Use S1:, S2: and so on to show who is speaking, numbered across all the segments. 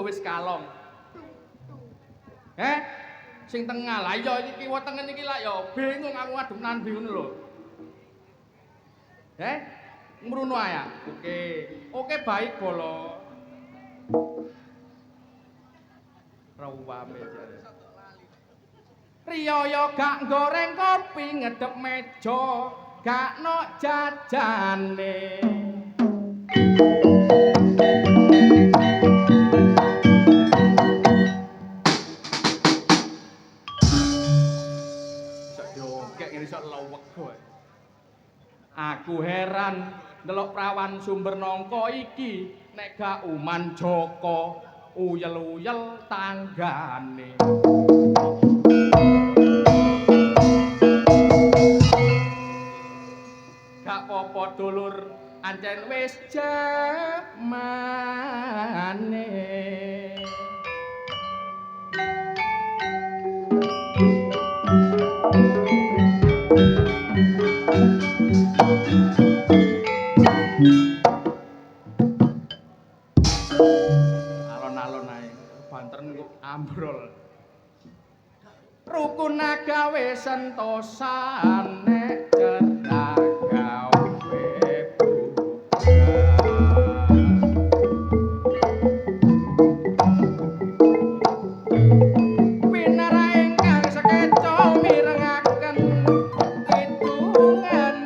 S1: Wis kalong. Sing tengah lah ya iki kiwa tengen iki lah ya bingung aku ngadep nandi ngono lho. Mruno ae. Oke. Oke baik bolo. Rawame jare. Riyaya gak goreng kopi ngedep meja, gak no jajane. Aku heran ndelok prawan sumber nangka iki nek gak uman Joko uyel-uyel tanggane. Gak apa-apa dulur ancen wis jamane. Alon-alon ae banteren kok ambrol. Rukun gawe sentosan nek cedak gawe winara ingkang sekeca mirengaken kidungan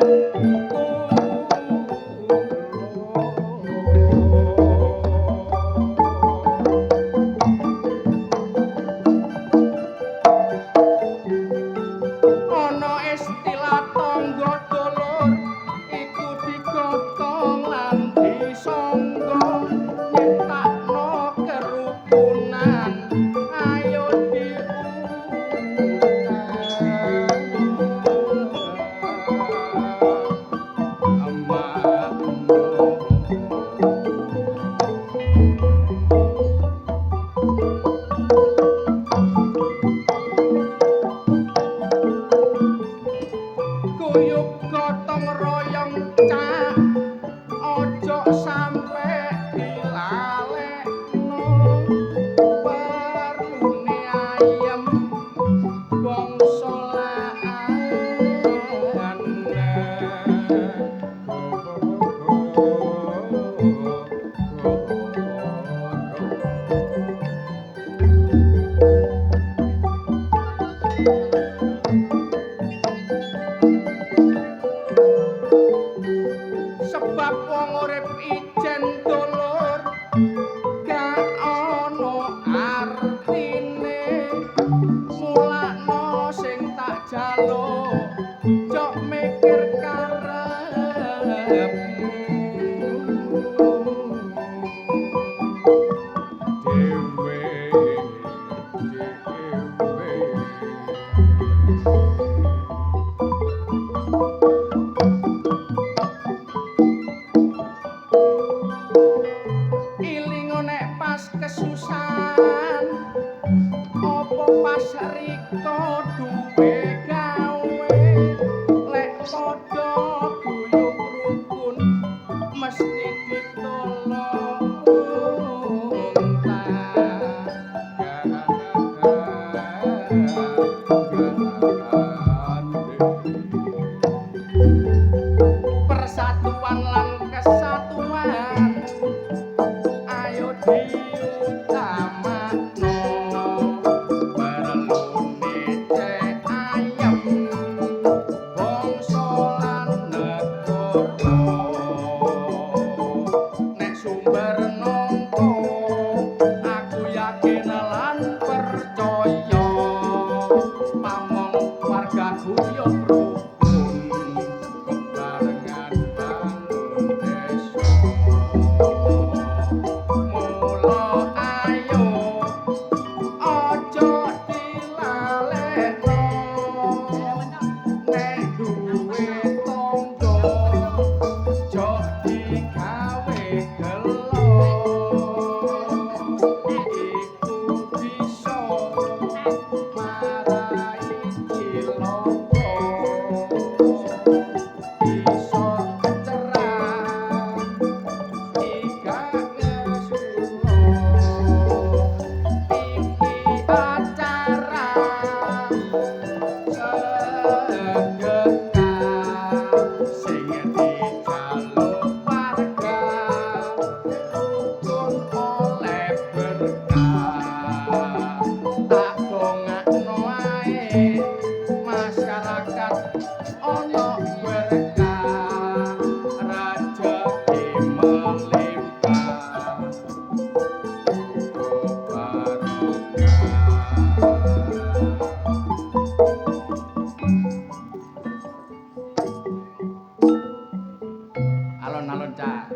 S1: Cak.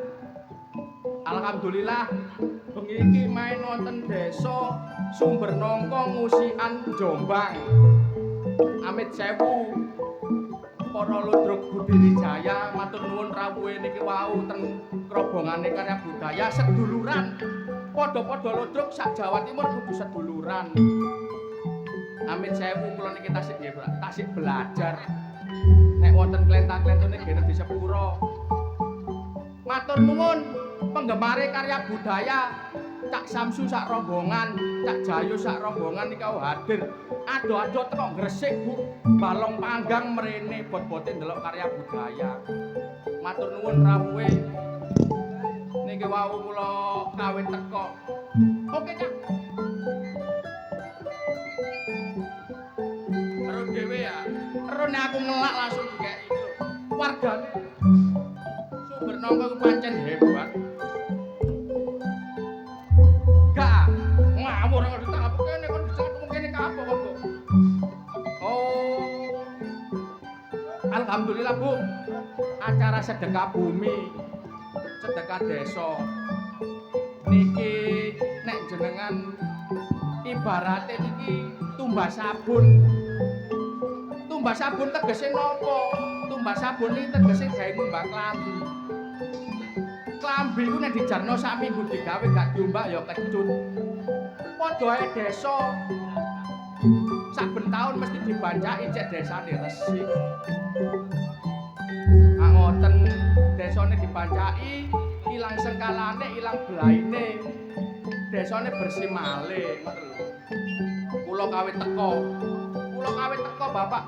S1: Alhamdulillah bengi iki main wonten desa Sumber Nongko Ngusikan Jombang. Amit sewu para ludruk Budi Wijaya matur nuwun rawuhe niki wau ten krobongane karya budaya seduluran. Padha-padha ludruk sak Jawa Timur kudu seduluran. Amit sewu kula niki tasik belajar. Nek wonten klenta-klentune gene di sepuro. Matur nuwun penggemare karya budaya Cak Samsu sak rombongan, Cak Jayu sak rombongan iki hadir. Ado-ado teko Gresik, Bu. Balong panggang mrene bot-bote ndelok karya budaya. Matur nuwun rawuhe. Niki wau kula kawit teko. Oke, Cak. Karo dhewe ya. Rene aku ngelak langsung dikeki iki lho. Wargane Sumber Nongko ku pancen hebat. Gak ngawur kok ditangkap kene kon ditangkap kene kapok kok. Oh. Alhamdulillah, Bu. Acara sedekah bumi, sedekah desa. Niki nek jenengan ibarate iki tumbas sabun. Tumbas sabun tegese napa? Tumbas sabun iki tegese gawe ngumbak klambi. Klambi ku nek dijarno sak minggu digawe gak diombak ya kecut. Padha ae desa saben taun mesti dibancaki cek desane resik. Ngoten desane dibancaki, ilang sengkalane, ilang blaine. Desane bersih malih, ngoten lho. Kula kawit teko. Kula kawit teko, Bapak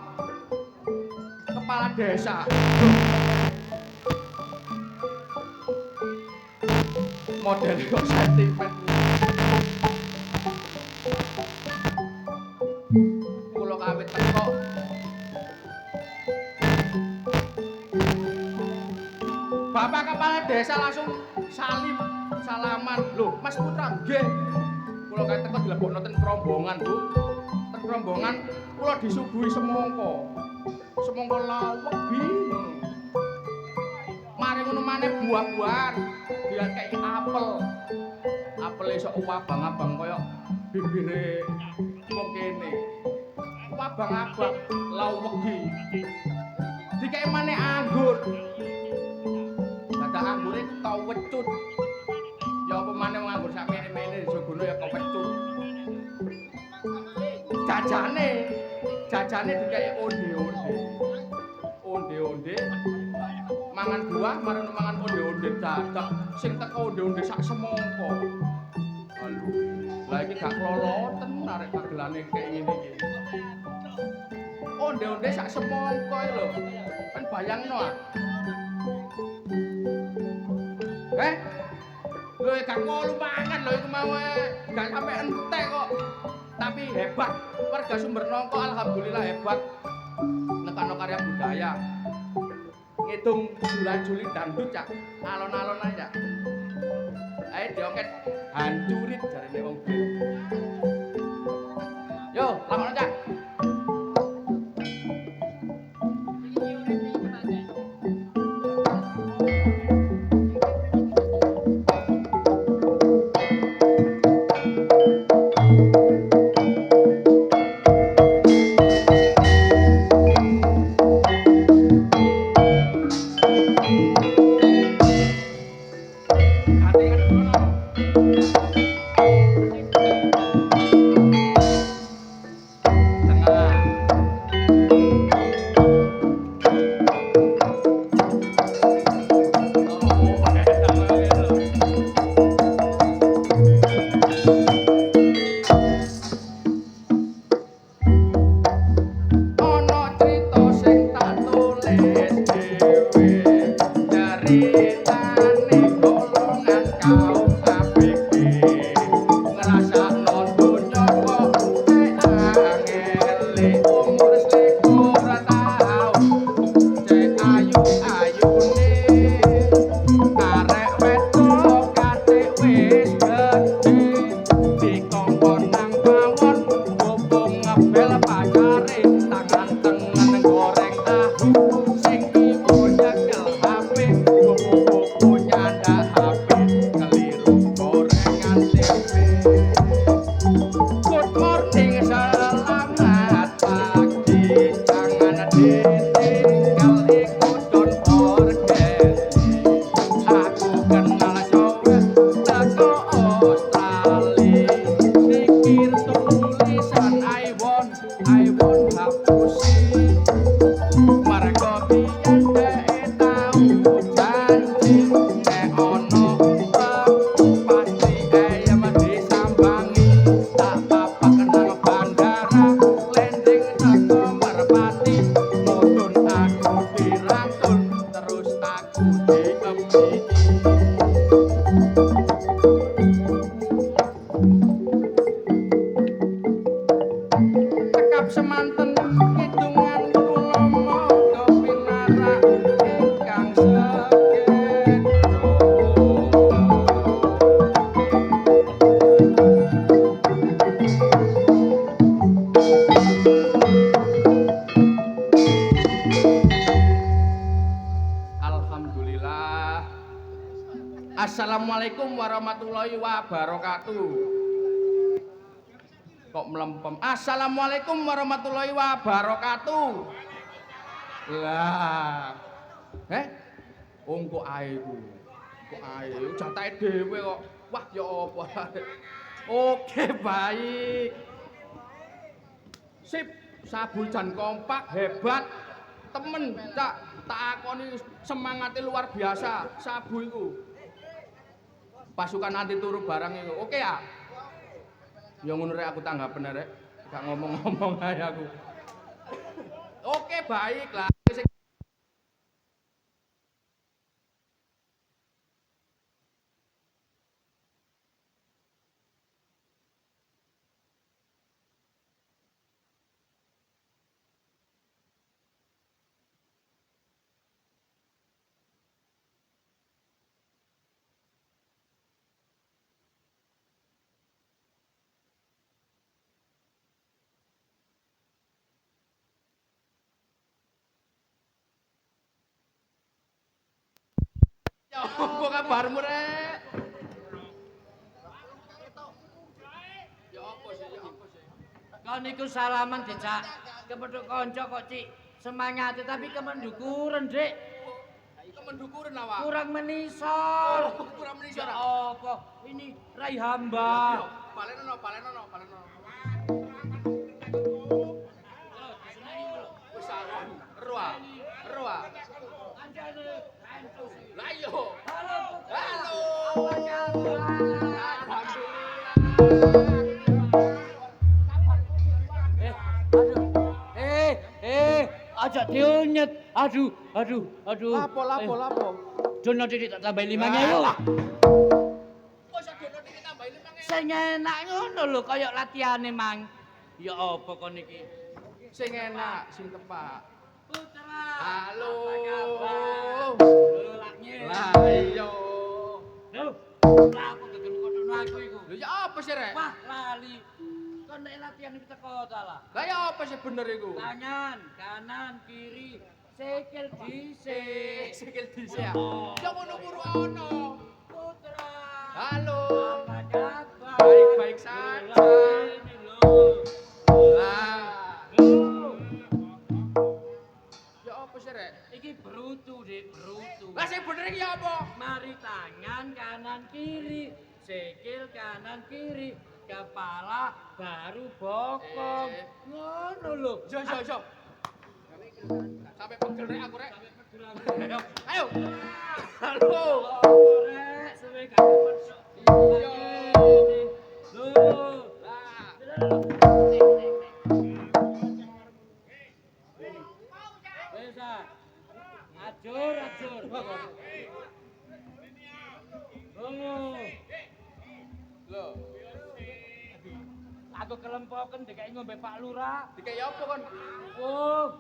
S1: Kepala Desa. Model kok sentimen. Kula kawit teko. Bapak Kepala Desa langsung salaman. Loh, Mas Putra nggih. Kula kawit teko dilebokno ten rombongan, Bu. Ten rombongan kula disuguhi semangka. Semangka lawek ngono. Mari ngono maneh buah-buahan. Dia kayak apel. Apel iso abang-abang kaya bibire wong kene. Abang-abang lawegi. Dikae maneh anggur. Dadak anggure tau wecut. Ya apa maneh wong anggur sak mene-mene disogono ya kewecut. Jajane dikae onde-onde. Onde-onde. Mangan buah, marang mangan onde-onde dadak sing teko onde-onde sak semangka. Aduh. Lah iki gak kloloten arek pagelane kaya ngene iki. Onde-onde sak semangka lho. Kan bayangno ah. Lho gak kolu mangan lho iku mau gak sampe entek kok. Tapi hebat. Warga Sumber Nongko alhamdulillah hebat. Nekano karya budaya. Ngitung bulan Juli dangdut Cak, alon-alon aja. Ayo dioket hancurit jarine wong ben. Yo, lakono Cak. Alhamdulillah. Assalamualaikum warahmatullahi wabarakatuh. Kok melempem? Assalamualaikum warahmatullahi wabarakatuh. Lah. Kok ae ku. Kok ae jatahe dhewe kok. Wah, ya apa. Oke, baik. Sip, Sabu jan kompak, hebat. Temen, Cak. Tak akoni semangate luar biasa. Sabu iku. Pasukan anti turu barang iku. Oke ya? Ya ngono rek aku tanggapen rek. Gak ngomong-ngomong ae aku. Oke, baik lah. Ya apa kabarmu rek? Ya apa sih? Ya apa sih?
S2: Kau niku salaman dicak kepethuk kanca kok Cik semangati tapi kemendukuren Dik.
S1: Kemendukuren awak.
S2: Kurang menisor.
S1: Kurang menisor.
S2: Ya apa? Ini rai hamba.
S1: Balenono. Wis aron. Roa. Lah iya. Halo.
S2: Aja diunyet. Aduh.
S1: Lapo.
S2: Dono titik tak tambahi 5.000.
S1: Kok iso dono iki tambahi 5.000?
S2: Sing enak ngono lho kaya latihane mang. Ya apa kon iki?
S1: Sing enak, sing tepak.
S2: Putra.
S1: Halo.
S2: Lah
S1: iya.
S2: Lho, lah aku gegem kono aku iku.
S1: Lho ya apa sih rek?
S2: Wah, lali. Kon nek latihan iki teko ta lah.
S1: Lah ya apa sih bener iku?
S2: Tangan, kanan, kiri, sikil dhisik.
S1: Sikil dhisik ya. Ya ngono kuru ono.
S2: Putra.
S1: Halo.
S2: Apa kabar?
S1: Baik-baik saja.
S2: Ini lho.
S1: Lah. Ya apa sih rek?
S2: Iki brutu, Dik, brutu.
S1: Lah sing bener iki ya apa?
S2: Mari tangan kanan kiri, sikil kanan kiri, kepala baru bokong. Ngono lho.
S1: Yo. Sampai pegel rek aku rek. Ayo. Halo.
S2: Rek, suwe gak masuk. Yo. Lho. Wes ah. Ajur.
S1: Lho,
S2: Aku kelempoken dikai ngombe Pak Lurah.
S1: dikai apa kon?
S2: Oh.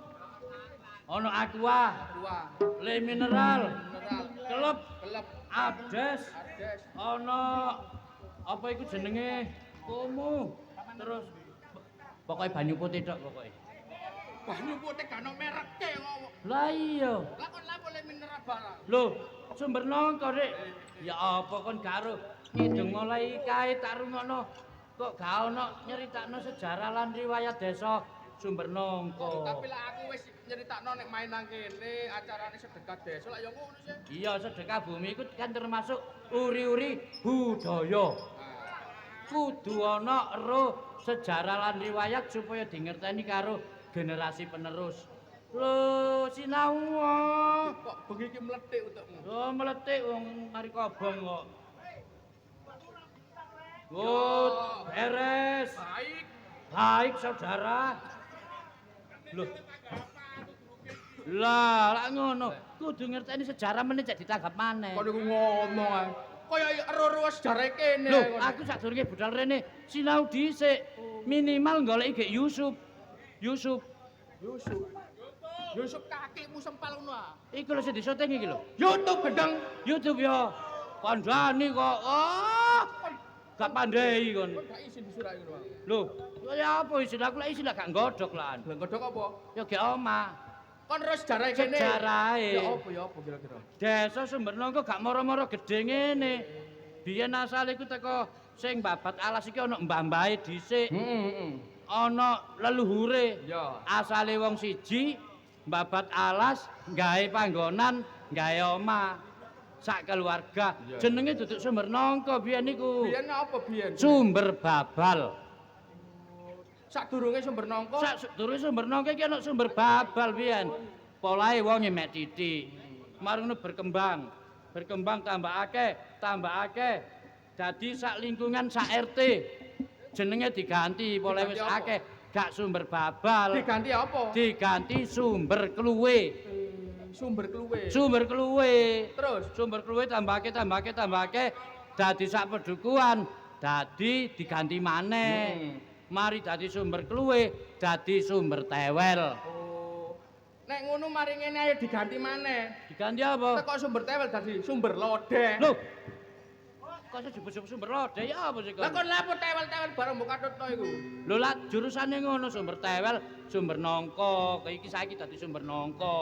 S2: Ono aqua,
S1: Dua.
S2: le mineral,
S1: Mineral.
S2: kelep,
S1: Kelep.
S2: abdes,
S1: Ardes.
S2: ono apa iku jenenge? Komu. Terus pokoknya banyu putih tok pokoknya.
S1: Banyu putih gak ono mereke kok.
S2: Lah iya.
S1: Lah kon lapo le mineral barang.
S2: Loh, sumber nongko, Dik. Ya apa kon karo ngidung mulai kae tak rungokno. Kok gak ono nyeritakno sejarah lan riwayat desa Sumber Nongko.
S1: Tapi lah aku wis nyeritakno nek main nang kene acarane sedekah desa lah ya ngono sih.
S2: Iya, sedekah bumi iku kan termasuk uri-uri budaya. Kudu ana ero sejarah lan riwayat supaya dingerteni karo generasi penerus. Lho, sinau.
S1: Kok bengi iki mletik utekmu.
S2: Oh, meletik wong mari kobong kok. Good, beres. Baik, saudara. Loh. Lah ngono. Kudu ngerteni sejarah meneh cek ditanggap maneh.
S1: Kok niku ngomong ae. Kaya ero-ero sejarah kene.
S2: Loh, aku sadurunge budal rene sinau dhisik. Minimal goleki gek Yusuf. Yusuf
S1: kakekmu sempal ngono ah.
S2: Iku lho sing disyuting iki lho.
S1: YouTube gendeng.
S2: YouTube ya. Kandhani kok. Oh, gak pandai kon.
S1: Kok gak izin disurak ngono.
S2: Lho, ya apa isin aku lek isin gak nggodhok lan.
S1: Lah godhok apa?
S2: Ya gek omah.
S1: Kon terus sejarah kene.
S2: Sejarahe.
S1: Ya apa kira-kira?
S2: Desa Sumbernongko gak moro-moro gedhe ngene. Biyen asale iku teko sing babat alas iki ana mbah-mbahe dhisik. Ana leluhure.
S1: Ya.
S2: Asale wong siji babat alas gawe panggonan, gawe omah. Sak keluarga.
S1: Iya,
S2: Jenenge duduk Sumbernongko biyen niku.
S1: Biyen apa biyen?
S2: Sumber Babal.
S1: Sadurunge sumber nongko.
S2: Sadurunge Sumbernongko iki ana sumber Babal biyen. Polahe wong mek titik. Marune berkembang. Berkembang tambah akeh. Dadi sak lingkungan sak RT jenenge diganti polahe wis akeh. Gak sumber Babal.
S1: Diganti apa?
S2: Diganti sumber kluwe.
S1: Sumber kluwe.
S2: Sumber kluwe.
S1: Terus
S2: Sumber kluwe tambahke dadi sak pedukuhan. Dadi diganti maneh. Mari dadi sumber kluwe, dadi sumber tewel.
S1: Oh. Nek ngono mari ngene ae diganti maneh.
S2: Diganti apa?
S1: Teko sumber tewel dadi sumber lodeh.
S2: Lho. Kok iso disebut sumber lodeh ya apa sih kok?
S1: Lah kon lapo tewel-tewel bareng mbok katutno iku.
S2: Lho lah jurusane ngono sumber tewel, sumber nongko. Iki saiki dadi sumber nongko.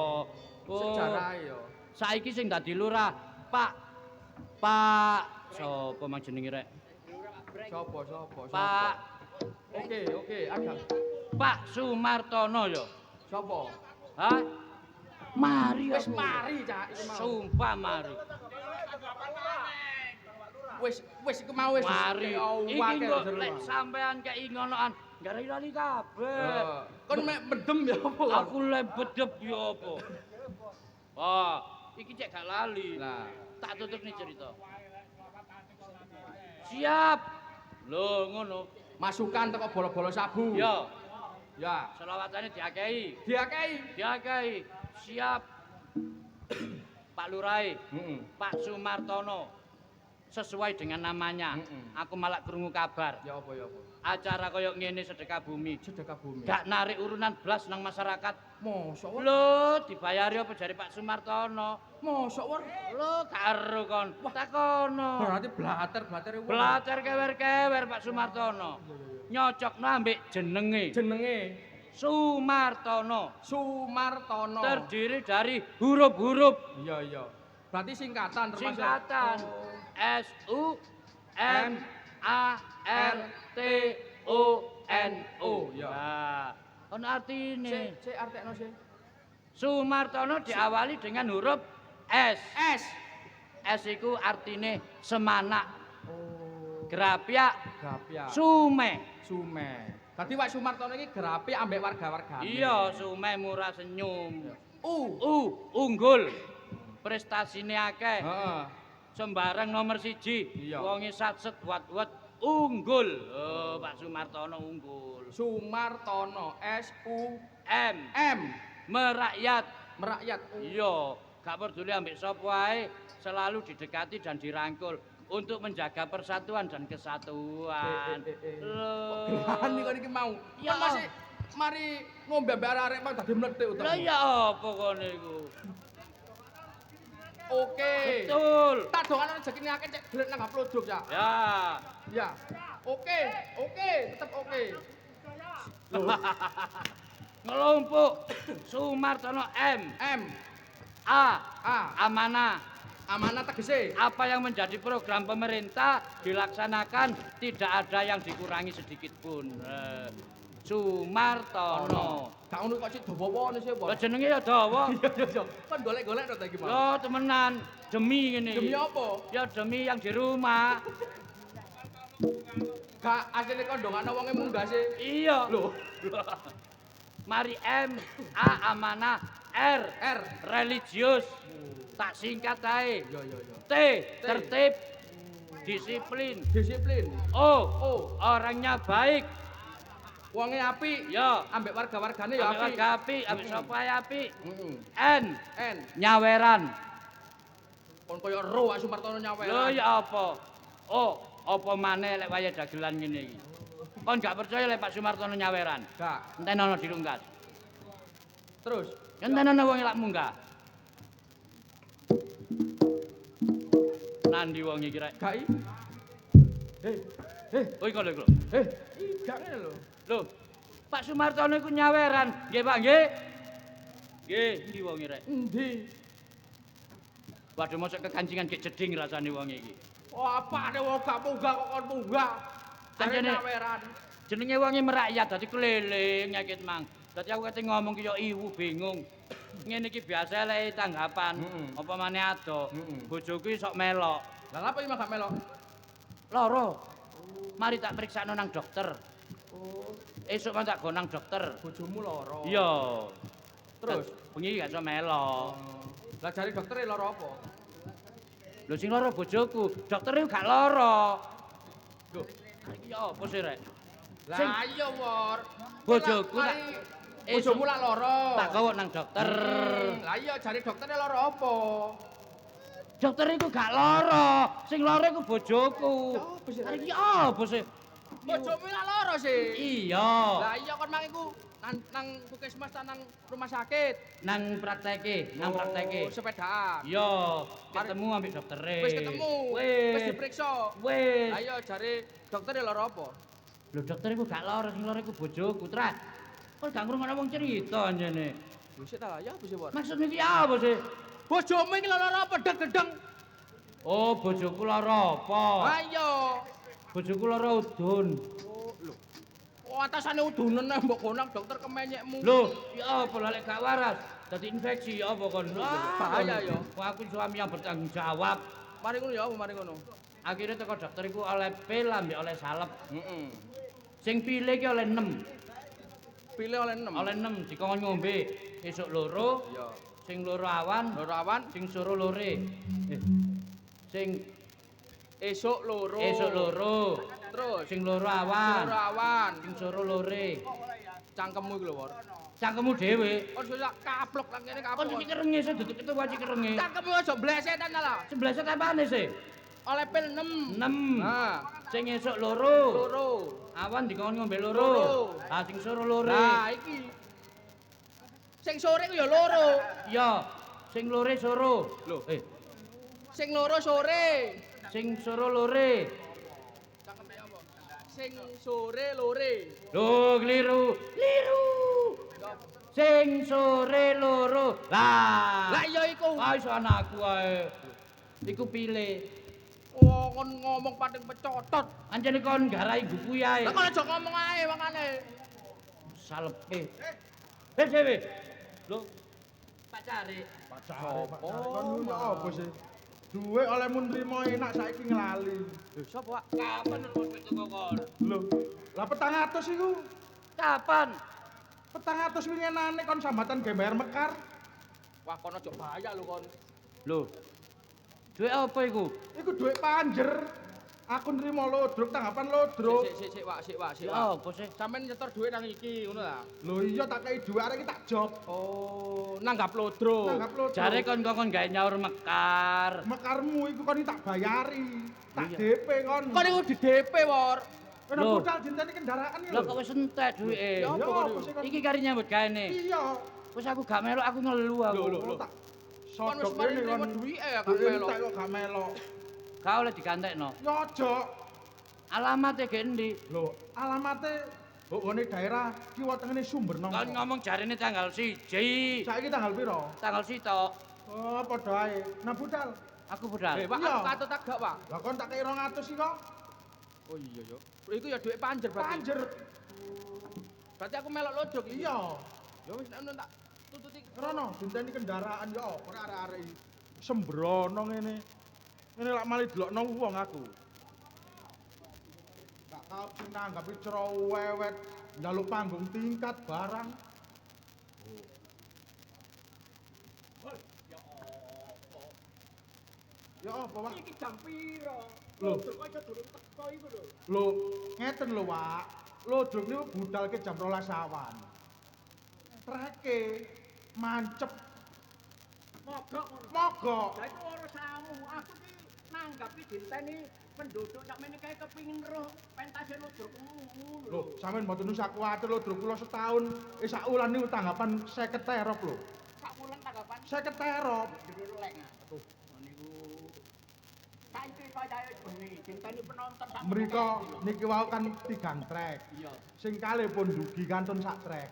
S2: Oh.
S1: Sejarahe ya.
S2: Saiki sing dadi lurah, Pak sapa mang jenenge rek?
S1: Sopo?
S2: Pak
S1: Oke, agak.
S2: Pak Sumartono ya.
S1: Sopo?
S2: Hah? Mari
S1: Wis
S2: aku.
S1: mari cak iki mau.
S2: Sumpah mari.
S1: Wis iku mau wis.
S2: Mari. Iki
S1: Iki
S2: kok lek sampean kei ngonoan, gara lali kabeh.
S1: Kon mek mendem ya apa?
S2: Aku lek bedep ya apa? Wah, iki cek gak lali.
S1: Lah,
S2: Tak tutup nih cerita. Siap. Lho ngono.
S1: masukan teko bola-bola sabu.
S2: Ya,
S1: Ya.
S2: selawatane diakehi.
S1: Diakehi.
S2: Siap. Pak Lurai,
S1: Heeh.
S2: Pak Sumartono. Sesuai dengan namanya.
S1: Mm-mm.
S2: Aku malah krungu kabar.
S1: Ya apa?
S2: Acara koyo ngene sedekah bumi.
S1: Sedekah bumi.
S2: Gak narik urunan blas nang masyarakat.
S1: Mosok wae.
S2: Lho, dibayari apa jare Pak Sumartono?
S1: Mosok wae.
S2: Lho, karo kon. Takono.
S1: Berarti blater iku.
S2: Belajar kewer-kewer Pak Sumartono. Nyocokno ambek jenenge.
S1: Jenenge
S2: Sumartono.
S1: Sumartono.
S2: Terdiri dari huruf-huruf.
S1: Iya. Berarti singkatan termasuk.
S2: Singkatan.
S1: Oh.
S2: S U M A R T O N O.
S1: Ya.
S2: Nah, ono artine.
S1: Sik artekno sik.
S2: Sumartono diawali dengan huruf S.
S1: S.
S2: S iku artine semanak.
S1: Oh.
S2: Grapyak
S1: Gapya.
S2: sume.
S1: Sume. Dadi Pak Sumartono iki gerapi ambek warga-wargane.
S2: Iya, sume murah senyum. Unggul. Prestasine akeh.
S1: Heeh.
S2: Sembarang nomor 1.
S1: Iya.
S2: Wonge satset wat-wat unggul. Oh, Pak Sumartono unggul.
S1: Sumartono S U
S2: M.
S1: M.
S2: Merakyat.
S1: Merakyat.
S2: Iya, gak peduli ambek sapa wae, selalu didekati dan dirangkul untuk menjaga persatuan dan kesatuan. Loh.
S1: Gani kon iki mau.
S2: Ya.
S1: Kan masih mari ngombe ambek arek-arek mang dadi mlethik utawa.
S2: Lah ya apa kene iku?
S1: Oke.
S2: Betul.
S1: Tak dongan rezekine akeh cek gelet nang Gaplodok ya. Ya. Oke, tetep oke.
S2: Ngelompok Sumartono M.
S1: M.
S2: A.
S1: A.
S2: Amanah.
S1: Amanah tegese.
S2: Apa yang menjadi program pemerintah dilaksanakan, tidak ada yang dikurangi sedikit pun. Sumartono.
S1: Gak ngono kok sik dawa-dawane sih,
S2: Lah
S1: Pak.
S2: jenenge ya dawa.
S1: Iya. Kan golek-golek to iki, Pak.
S2: Yo temenan, demi ngene.
S1: Demi apa?
S2: Ya demi yang di rumah.
S1: Gak asline kondongane wonge munggah sih.
S2: Iya.
S1: Loh,
S2: Mari M, A amanah, R
S1: R.
S2: religius. Tak singkat ae.
S1: Iya.
S2: T tertib, disiplin.
S1: Disiplin.
S2: O
S1: O.
S2: orangnya baik.
S1: Wonge apik.
S2: Ya,
S1: Ambek warga-wargane ya
S2: ambek
S1: apik.
S2: warga apik, ambek sapa ae apik.
S1: Heeh.
S2: N
S1: N.
S2: nyaweran.
S1: Kon koyo ro Pak Sumartono nyawer.
S2: Lho ya apa? Oh, apa maneh lek wayah dagelan ngene iki. Kon gak percaya lek Pak Sumartono nyaweran.
S1: Gak.
S2: Entenono dilungkas.
S1: Terus.
S2: Entenono wong lak munggah. Nandi wong iki rek?
S1: Gak i.
S2: Oh iki lho.
S1: Gak ngene lho.
S2: Lho, Pak Sumartono iku nyaweran. Nggih, Pak, nggih. Nggih, endi wonge rek?
S1: Endi?
S2: Waduh mosok kekancingan gek jeding rasane wong iki.
S1: Oh, apane wong gak munggah kok kon munggah. Jare
S2: Anjene-
S1: naweran.
S2: Jenenge wonge merakyat dadi keliling nyakit mang. Dadi aku kate ngomong ki yo iwu bingung. Ngene iki biasa lek tanggapan.
S1: Mm-mm.
S2: Apa maneh ado.
S1: Mm-mm.
S2: Bojoku sok melok.
S1: Lah ngapa iki mah gak melok?
S2: Loro. Mari tak periksakno nang dokter.
S1: Oh,
S2: Esuk man tak go nang dokter.
S1: bojomu lara.
S2: Iya.
S1: Terus?
S2: Bengi gak iso melok.
S1: Lah jare dokter lara apa?
S2: Lho sing lara bojoku, doktere gak lara. Lho, iki apa sih rek? Sing-
S1: Lah iya, Wor.
S2: Bojoku tak
S1: bojomu lak lara.
S2: tak gawa nang dokter.
S1: Lah iya jare dokternya lara apa?
S2: Dokter iku gak lara, sing lara iku bojoku.
S1: Ya apa sih, Rek?
S2: Iki apa sih?
S1: Bojomu lak lara sih.
S2: Iya.
S1: Lah iya kon mang iku nang puskesmas ta nang rumah sakit.
S2: Nang prakteke, nang
S1: Oh,
S2: prakteke.
S1: sepedaan.
S2: Iya, ketemu ambek doktere.
S1: Wis ketemu.
S2: Wis.
S1: Wis diperiksa.
S2: Wis.
S1: Lah iya jare dokternya lara apa?
S2: Lho dokter iku gak lara, sing lara iku bojoku, Tras. Kok gak ngrungokno wong cerita anjene.
S1: Lho sik ta lah ya apa sih, Wor?
S2: Maksudnya iki apa sih?
S1: Bojomu iki lara apa gedeng-gedeng?
S2: Oh, bojoku lara apa?
S1: Lah iya.
S2: Bojoku lara udun.
S1: Oh, lho. Oh, atasane udunen mbok gonang dokter kemenyekmu.
S2: Lho, ya apa lek gak waras? Dadi infeksi ya apa kon?
S1: Bahaya ya.
S2: Wah, aku suami yang bertanggung jawab.
S1: Mari ngono ya apa mari ngono?
S2: Akhirnya teko dokter iku oleh pil ambek oleh salep.
S1: Heeh.
S2: Sing pile iki oleh 6.
S1: Pilih oleh 6.
S2: Oleh 6 dikon ngombe. Esuk loro,
S1: Iya.
S2: sing loro awan,
S1: Loro awan,
S2: sing soro lore. Sing
S1: esuk loro.
S2: esuk loro,
S1: Terus
S2: sing loro
S1: loro
S2: awan,
S1: awan.
S2: sing soro lore.
S1: Cangkemmu iki lho, Wor.
S2: Cangkemmu dhewe.
S1: Kon susah kaplok nang kene
S2: Kon
S1: kaplok.
S2: iki kerenge sih duduk itu waci kerenge.
S1: Cangkemmu aja blesetan lah.
S2: Sebelah apane sih?
S1: Oleh pil 6.
S2: 6.
S1: Nah,
S2: Sing esuk loro.
S1: loro.
S2: Awan dikon ngombe
S1: Loro.
S2: loro. Ah sing soro lore.
S1: Nah, iki. Sing sore ku ya loro.
S2: Iya, sing lore soro.
S1: Lho.
S2: Sing
S1: Sing loro sore.
S2: soro lore.
S1: Cangkeme apa? Sing sore lore.
S2: Lho, keliru. Keliru. Sing sore loro. Lah.
S1: Lah iya iku.
S2: Ah iso anakku ae. Iku pilih.
S1: Oh, kon ngomong pating pecotot.
S2: Anjene kon garai buku ae.
S1: Lah kon aja ngomong ae makane.
S2: Salepe. Dewe. Lho. Pacare.
S3: Pacare, pacare kon lu ya apa sih? Duwe olehmu nrimo enak saiki nglali.
S1: Lho, sapa, Pak?
S2: Kapan nerus teko kon?
S3: Lho, lah 400 iku.
S2: Kapan?
S3: 400 winginane kon sambatan GMR Mekar.
S1: Wah, kon aja bahaya lho kon.
S2: Lho. Duwe apa iku?
S3: Iku duit panjer. Aku nrimo lodruk tanggapan lodruk.
S1: Sik, Pak, sik, Pak.
S2: Ya apa sih?
S1: Sampeyan nyetor duit nang iki, ngono ta?
S3: Lho iya tak kei duit arek iki tak job.
S1: Oh, nanggap lodro.
S3: Nanggap lodruk.
S2: Jare kon gawe nyaur mekar.
S3: Mekarmu iku kon tak bayari. Tak
S2: Iya.
S3: DP kon.
S1: Kon iku di DP, Wor.
S3: Kena
S2: Lho.
S3: budal dinteni kendaraan iki
S2: Lah
S3: lho.
S2: kok wis entek duwike.
S1: Ya apa
S3: Iya,
S1: kon
S3: apa
S1: iku?
S3: sih kon?
S2: Iki kari nyambut gaene.
S3: Iya.
S2: Wis aku gak melok, aku ngelu aku.
S1: Lho, lho.
S3: Tak
S1: Kon wis
S3: sodok
S1: mari
S3: ngene
S1: nrimo
S3: kon.
S1: duwike ya gak
S3: Duit
S1: melok.
S3: entek kok gak melok.
S2: Gak oleh digantekno.
S3: Nyojok.
S2: Alamate ge endi?
S3: Lho, alamate hone daerah kiwa tengene sumber nang.
S2: Kon ngomong jarine tanggal 1.
S3: Saiki tanggal piro?
S2: Tanggal 1.
S3: Oh, padha ae. Nah budal.
S2: Aku budal.
S1: Pak,
S3: Iya.
S1: aku katut tak gak, Pak?
S3: Lah kon tak kei 200 iki kok.
S1: Oh iya, yo. Iku ya duit panjer berarti.
S3: Panjer.
S1: Berarti aku melok lodro iki.
S3: Iya.
S1: Ya wis nek tak tututi.
S3: Rono, dinteni kendaraan yo ora arek-arek iki. Sembrono ngene. Ngene lak mali delokno wong aku. Gak tau sing nanggapi cerewet, njaluk panggung tingkat barang. Ya apa, Pak?
S1: Iki jam piro?
S3: Lho.
S1: Lodro kok aja durung teko iku lho.
S3: Lho, ngeten lho, Pak. Lodruk niku budalke jam 12 awan. Treke mancep
S1: Mogok ngono.
S3: mogok.
S1: Lah iku ora samu. Aku ki nanggapi dinteni penduduk sak mene kae kepingin roh pentase lodro ngono
S3: Lho, sampean mboten usah kuwatir lodruk kula setahun sak wulan niku tanggapan 50 terop lho.
S1: sak wulan tanggapan
S3: 50 terop.
S1: jero lek. Aduh, niku saiki payae bengi dinteni penonton sak
S3: Mriko niki wau kan 3 trek.
S1: iya,
S3: Sing kalih pun dugi kantun sak trek.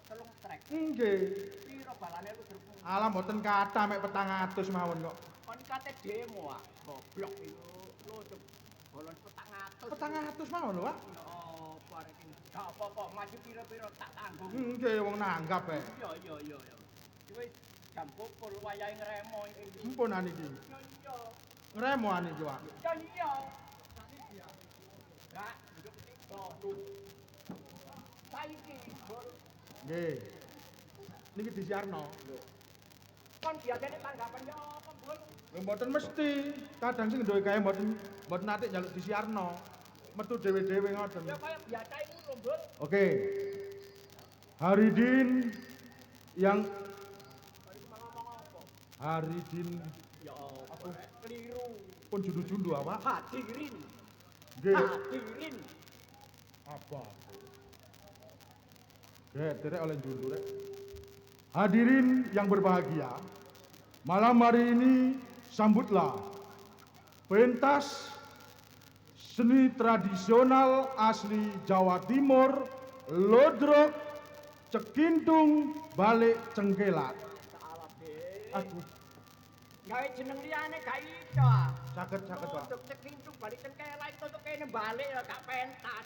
S1: 3 trek.
S3: Nggih.
S1: Piro balane lu druk.
S3: Alah mboten kathah mek 400 mawon kok.
S1: Kon kate demo ah. Goblok iku. Lu bolon 400.
S3: 400 mawon lho, Pak.
S1: Oh, arek iki. Gak apa-apa, maju pira-pira tak tanggung.
S3: Nggih wong nanggap ae.
S1: Iya. Wis jam pukul wayahe ngremo iki.
S3: Mumpun an iki.
S1: Iya.
S3: Ngremo an iki, Pak.
S1: Iya. Gak, duduk iki. Saiki, Bol.
S3: Nggih. Niki disiarno.
S1: Kon biasane tanggapan yo apa, Bol?
S3: Lho mboten mesti. Kadang sing duwe gawe mboten nate njaluk disiarno. Metu dhewe-dhewe ngoten.
S1: Ya kaya biasa ngono, Bol.
S3: Oke. Haridin yang
S1: Ngomong apa?
S3: Haridin
S1: Ya apa? Keliru.
S3: pun jundu-jundu awak.
S1: Hadirin.
S3: Nggih.
S1: Hadirin.
S3: Apa? Derek oleh jundu rek. Hadirin yang berbahagia. Malam hari ini sambutlah pentas seni tradisional asli Jawa Timur, Lodrok, Cekintung, Balik Cengkelak.
S1: Salah, Dek.
S3: Aduh,
S1: Gawe jeneng liyane gak iso. Ah.
S3: sakit Pak.
S1: Untuk cekintung balik cengkelak itu untuk kene balik ya gak pentas.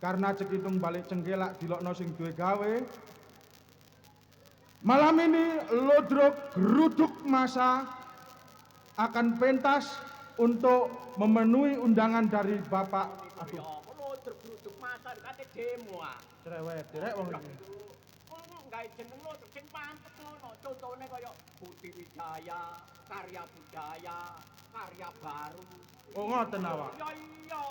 S3: Karena Cekintung Balik Cengkelak dilokno sing duwe gawe. Malam ini Lodrok Geruduk Masa akan pentas untuk memenuhi undangan dari Bapak.
S1: Ya, kalau tergeruduk masa kate demo ah.
S3: Cerewet, direk wong iki.
S1: Gawe jeneng lo sing pantes ngono. Contone kaya Budi Wijaya, karya budaya, karya baru.
S3: Oh ngoten awak.
S1: Ya iya.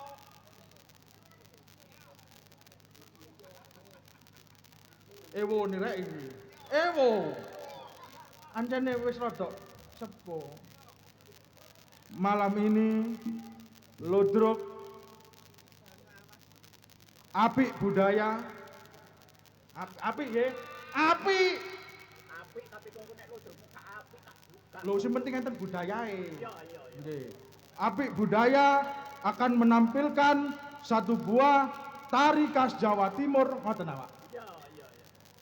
S3: Ewo nirek iki. Ewo. Anjane wis rada sepuh. Malam ini Lodrok apik budaya. Apik nggih. Apik.
S1: Apik tapi kok nek lo gak apik tak buka.
S3: Lho sing penting enten budayae.
S1: Iya.
S3: Nggih. Apik budaya akan menampilkan satu buah tari khas Jawa Timur, ngoten awak.
S1: Iya.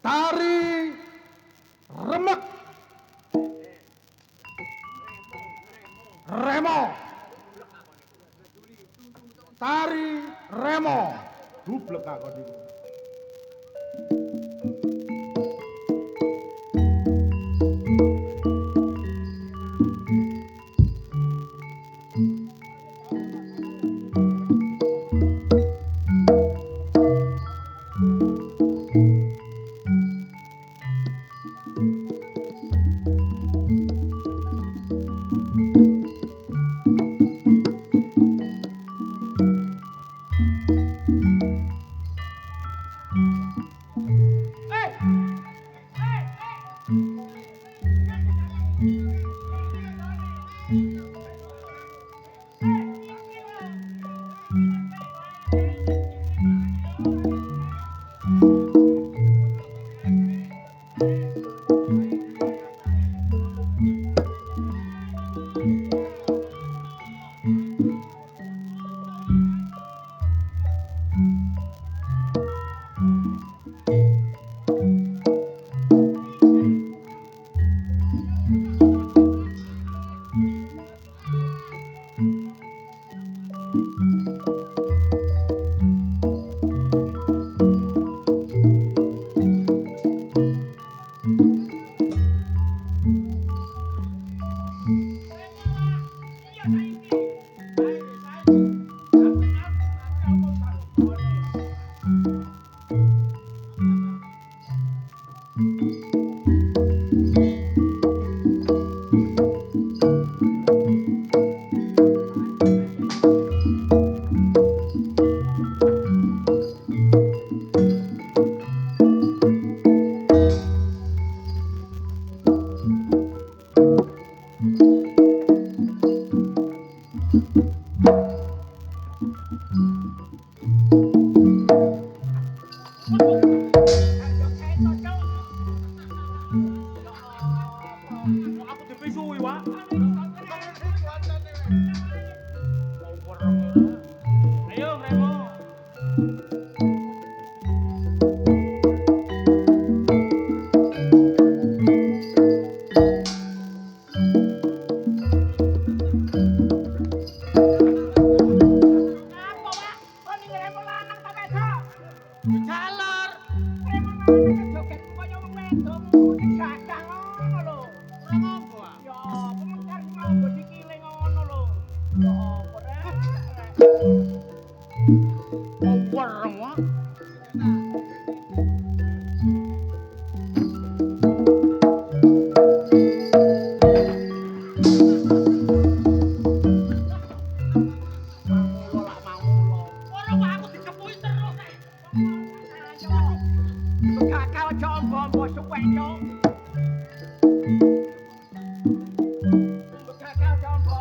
S3: Tari remek. Remo. Tari remo. Dublek aku niku.
S1: Aku dipisuhi, Wak. Ayo, Remo.
S4: Ya, pemekar sing nganggo sikile ngono lho. Ya apa rek?
S1: Wereng wae.
S4: Mangulo lak mangulo. Ora wae aku dikepuki terus rek. Bekakal combo suwek yo. Bekakal combo.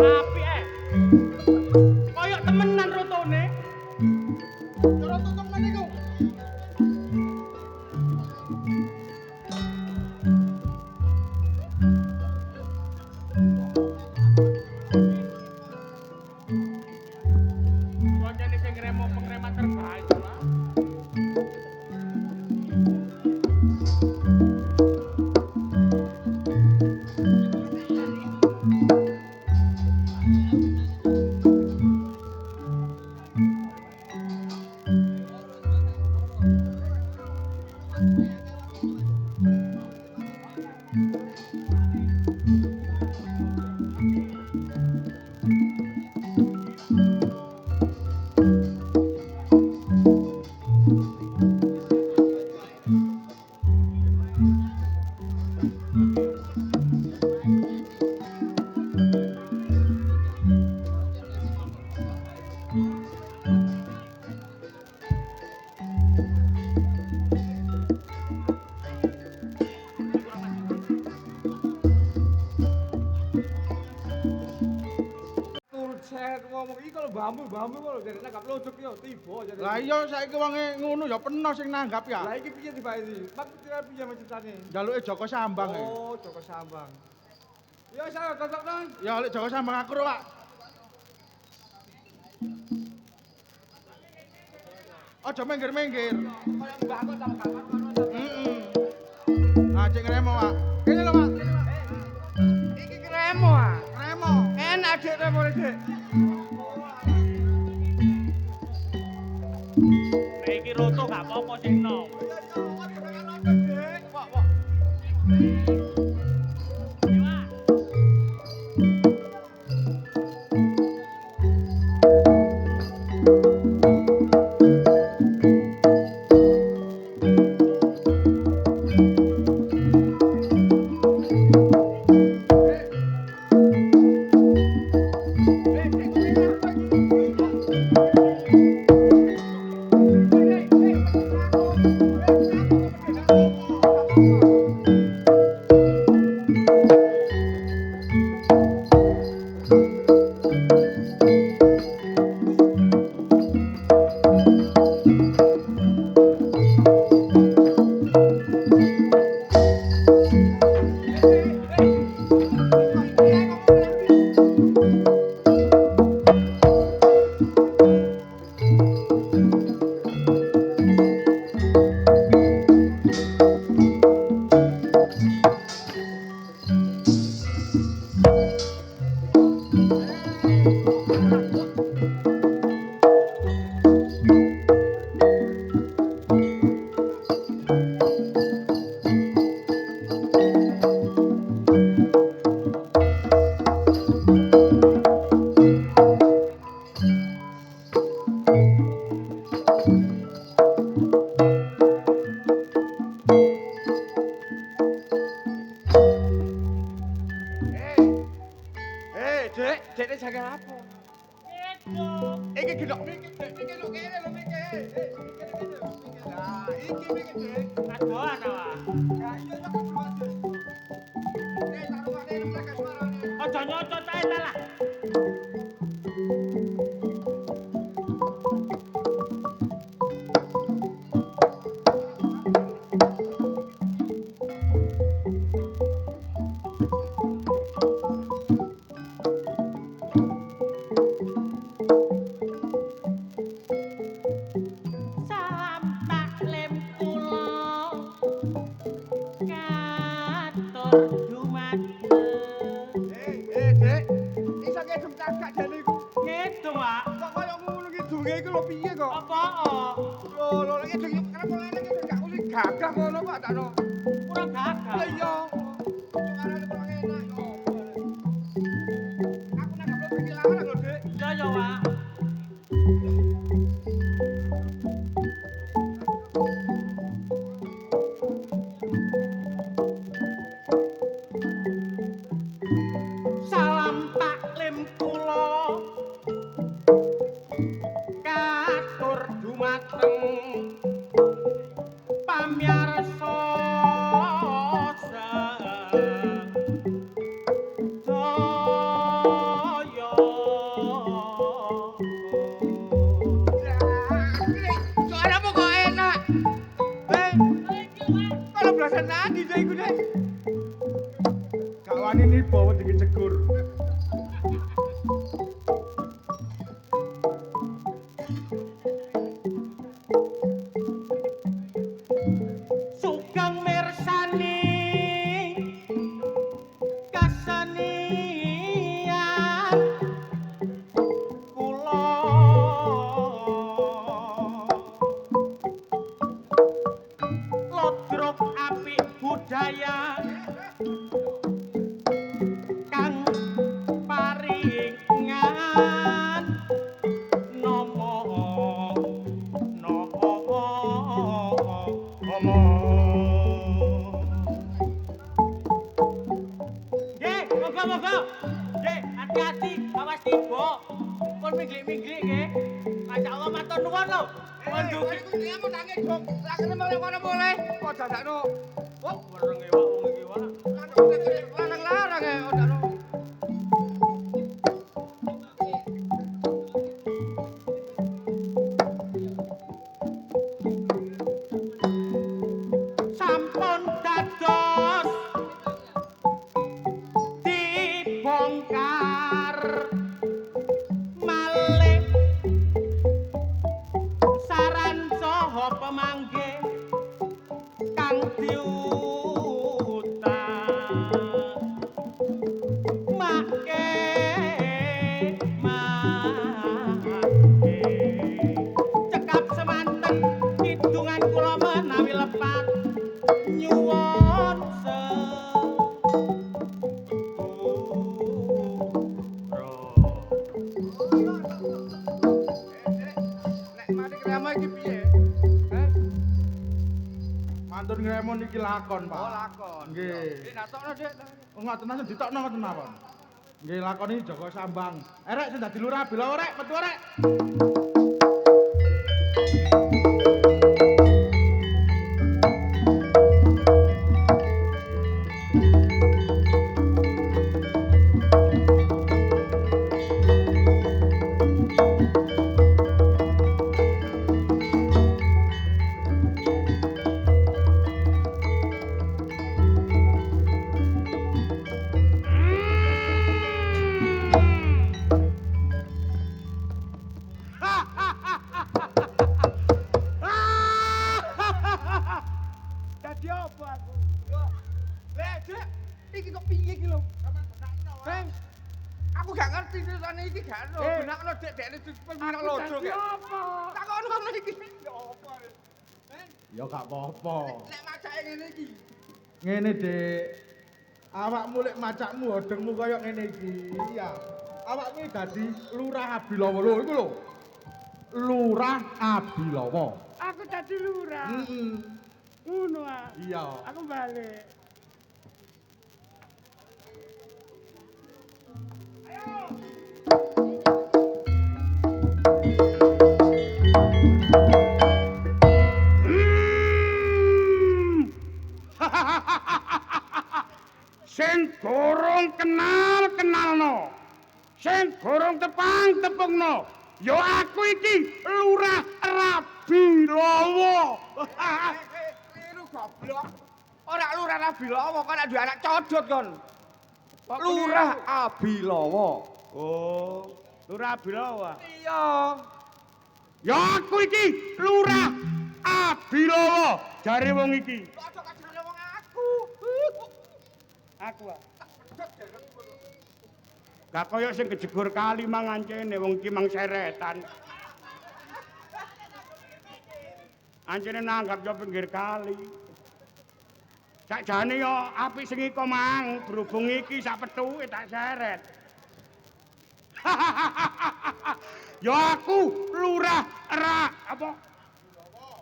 S4: Apik Koyok temenan rotone.
S3: Roto temen iku.
S1: Koncene sing ngremo pengremat terbaik, Pak.
S5: Kurcek ngomong iki kalau bambu kok lho jarene gak lojok yo tiba jarene.
S3: Lah iya saiki wonge ngono ya peno sing nanggap ya.
S5: Lah iki piye tiba iki? Mak piye ceritane?
S3: Jaluke Joko Sambang e.
S5: Oh, Joko Sambang. Ya saya cocok kan?
S3: Ya lek Joko Sambang aku ro, Pak. Aja minggir-minggir.
S5: Kayak mbakku sama kamar ngono.
S3: Heeh. Ah, cek ngremo, Pak. Kene lho, Pak.
S5: Iki kremo ah.
S3: Ngremo.
S5: Enak dik kremo dik.
S4: Nek iki roto gak apa-apa sing nom.
S3: Pak. jaga apa?
S4: Itu.
S3: Iki gedok mikir, Dek. Mikir lho kene lho mikir. Mikir kene lho mikir. Lah, iki mikir, Dek.
S4: Adoan awak.
S3: Ya iya ya kok bro, Dek. Nek tak rungokne mereka suarane.
S4: Aja nyocot ae ta lah. Salam taklim kula katur dumateng.
S3: Dek. Iso kedem cagak jane iku.
S4: Gitu, Pak.
S3: Kok koyo ngono iki dunge iku lho piye kok?
S4: Apa?
S3: Lho iki dunge kenapa lene iki gak usah gagah ngono kok takno.
S4: Kurang
S3: Lah
S4: gagal.
S3: iya. Cukarane kurang enak yo. Aku nek gak pergi larang lho, Dek.
S4: Ya ya, Pak. Salam taklim kula katur dumateng pamirsa sedaya.
S3: Suaramu kok enak. Kalau belasan nadi deh iku deh. Kawan ini bawa dikejegur.
S4: Sugeng mirsani kasenian kula lodrok apik budaya kang paringan nomo Nggih, moga-moga. Nggih, hati-hati, awas tiba. Pun mingglik-mingglik nggih. Masyaallah matur nuwun lho. Mendugi.
S3: Kamu nangis dong. Lakene mana boleh. Kok dadakno.
S4: Wah, wereng ya wong iki wae.
S3: Larang-larang ya odakno.
S4: Sampun dados dibongkar malih saran saha pemangge kang diutang make cekap semanten kidungan kula menawi lepat nyuwun
S3: Nek mati krama iki piye?
S5: Mantun ngremon iki lakon, Pak.
S3: Oh, lakon.
S5: Nggih.
S3: Natokno, Dik.
S5: Ngoten langsung ditokno ngoten mawon. Nggih, lakon iki Joko Sambang. Erek sing dadi lurah bela orek, metu orek.
S3: Dadi apa aku? Lek, Dik, iki kok piye iki lho? Bang, aku gak ngerti ceritane iki gak ono. Benakno Dik, dekne dipelmino lodo gak. Apa? Takon ngono iki. Ya apa?
S5: Ya gak apa-apa.
S3: Lek macake ngene iki.
S5: Ngene, Dik. Awakmu lek macakmu hodengmu kaya ngene iki. Iya. Awakmu iki dadi lurah Abilawa lho iku lho. Lurah Abilawa.
S4: Aku dadi lurah.
S5: Heeh.
S4: Ngono ah.
S5: Iya.
S4: Aku balik.
S3: Ayo.
S6: Sing gorong kenalno. Sing gorong tepungno. Ya aku iki Lurah Rabi Lawa.
S3: Kliru goblok. Ora Lurah Rabi Lawa kok nek duwe anak codot kon. Lurah Abilawa.
S6: Oh, Lurah Rabi Lawa.
S3: Iya.
S6: Ya aku iki Lurah Abi Lawa. Jare wong iki.
S3: Kok aja kajane wong aku.
S6: Aku ah. Gak kaya sing kejegur kali mangancene wong iki mang seretan. Ancene nanggap yo pinggir kali. Sakjane yo apik sing iko mang, berhubung iki sak pethuke tak seret. Yo aku Lurah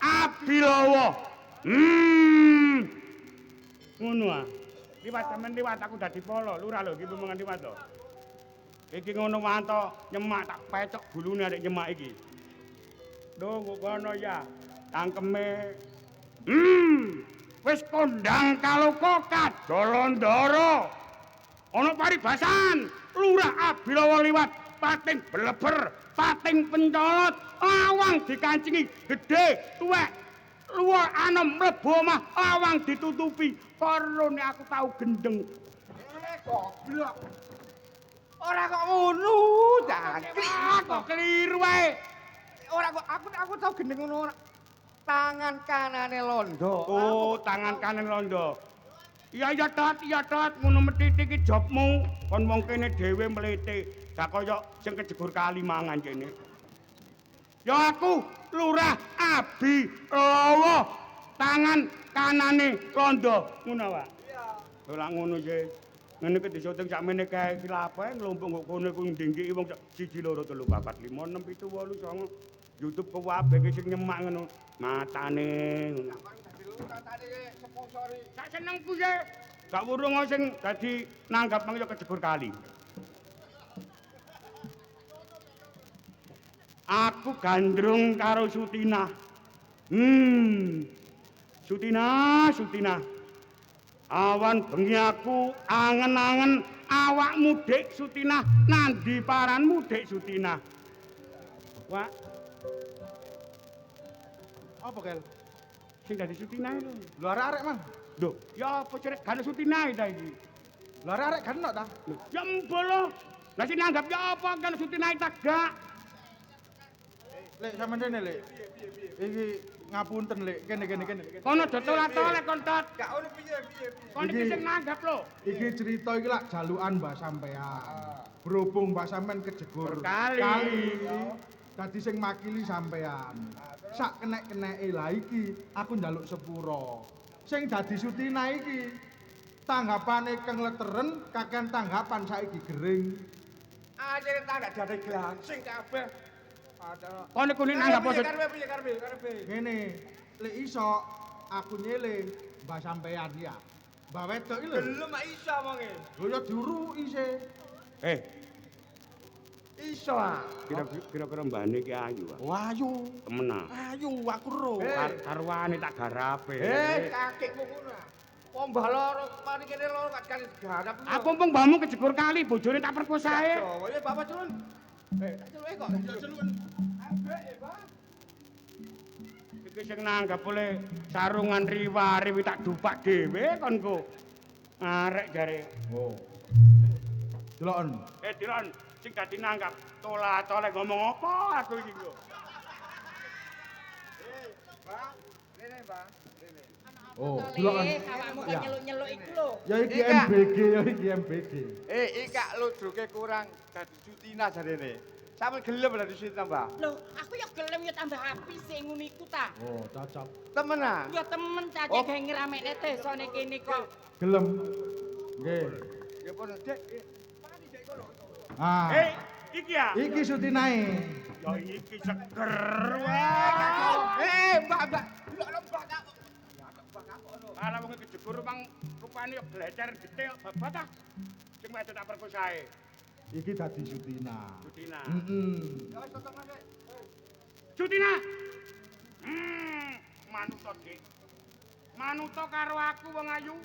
S6: Abilawa. Ngono ah. Liwat sampean liwat aku dadi polo, Lurah lho iki pemengan liwat to. Iki ngono manto nyemak tak pecok gulune arek nyemak iki. Lho kok kono ya. Tangkeme. Wis kondang kaloka kadolondoro. Ana paribasan Lurah Abilawa liwat pating bleber, pating pencolot, lawang dikancingi gedhe, tuwek. Luwih anem mlebu omah lawang ditutupi. Karone aku tau gendeng.
S3: Goblok. Ora kok ngono, jangkrik.
S6: Kok keliru wae.
S3: Ora kok aku tau gendeng ngono. Tangan kanane londo.
S6: Oh, tangan kanan londo. Iya tot, ngono methiti iki jobmu. Kon wong kene dhewe mlete, gak kaya sing kejegur kali mangan kene. Ya aku Lurah Abi Lawa. Tangan kanane londo. Ngono wae. Iya. Ora ngono sih. Ngene iki disyuting sakmene kae iki lha apa nglumpuk kok kono ku ndingki wong 1 2 3 4 5 6 7 8 9 YouTube kabeh iki sing nyemak ngono. Matane ngono.
S3: Matane sponsori.
S6: Sak senengku sih. Gak wurung sing dadi nanggap mangya kejegur kali. Aku gandrung karo Sutina. Sutina. Awan bengi aku angen-angen awakmu Dik Sutina. Nandi paranmu Dik Sutina? Wak.
S5: Apa kel?
S6: Sing dadi Sutina lho.
S5: Lho arek-arek mang.
S6: Lho, ya apa cerek gane Sutina ta iki?
S5: Lho arek-arek kan ta?
S6: Ya mbolo. Lah sing nanggap ya apa kan Sutina ta gak?
S5: Lek sampeyan rene lek. Iki ngapunten lek kene.
S6: Kono aja tolat-tolat kon tot.
S3: Gak ono piye.
S6: Kon iki sing nanggap lho.
S5: Iki cerita iki lak jalukan Mbah sampean. Berhubung Mbah sampean kejegur
S6: Kali.
S5: Dadi sing makili sampean. Sak kenek-keneke lah iki aku njaluk sepuro. Sing dadi Sutina iki tanggapane keng leteren kakean tanggapan saiki gering.
S3: Akhire tak gak dadi glangsing kabeh.
S6: Kono kuwi nanggap apa?
S3: Karepe.
S5: Ngene, lek iso aku nyeling Mbah sampean ya. Mbah wedok iki lho.
S3: Gelem mak iso wonge.
S5: Lho ya diuruki sih.
S3: Iso ah.
S6: Kira-kira mbane iki ayu.
S5: Wayu.
S6: Temenan.
S5: Ayu aku ro.
S6: Karwane tak garape.
S3: Kakekmu ngono ah. Wong mbah loro mari kene loro gak kali garap.
S6: Aku mumpung mbahmu kejegur kali bojone tak perkosae.
S3: Jawa ya bapak culun. Tak celuke kok. Ya celun. Ambek ya, Bang.
S6: Iki sing nanggap oleh sarungan riwa-riwi tak dupak dhewe konku. Arek jare.
S5: Oh. Delokon.
S6: Dilon sing dadi nanggap tola-tole ngomong apa aku iki kok.
S3: Bang, rene, Bang. Rene.
S5: Oh, delokon.
S7: Awakmu kok nyeluk-nyeluk iku lho.
S5: Ya iki
S3: Ika.
S5: MBG.
S3: Ika ludruke kurang dadi Sutina jarene. Sampe gelem dadi Sutina, Mbah.
S7: Lho, aku ya gelem ya tambah apik sing ngono iku ta.
S5: Oh, cocok.
S3: Temenan.
S7: Ya temen cacek
S3: Oh.
S7: gawe ngeramekne desane kene kok.
S5: Gelem. Nggih.
S3: Ya pun Dek. Pani Dek kono.
S5: Ah.
S6: Iki ya.
S5: Iki Sutinae.
S6: Ya iki seger wae.
S3: Mbak. Delok Mbak tak. Ya Mbak kapok lho.
S6: Ala wong kejegur mang rupane yo blecer gede kok babat ah. Sing wedok tak perkosae.
S5: Iki dadi Sutina.
S6: Sutina.
S3: Ya wis tetep Dek.
S6: Sutina. Manut to, Dik. Manuta karo aku wong ayu.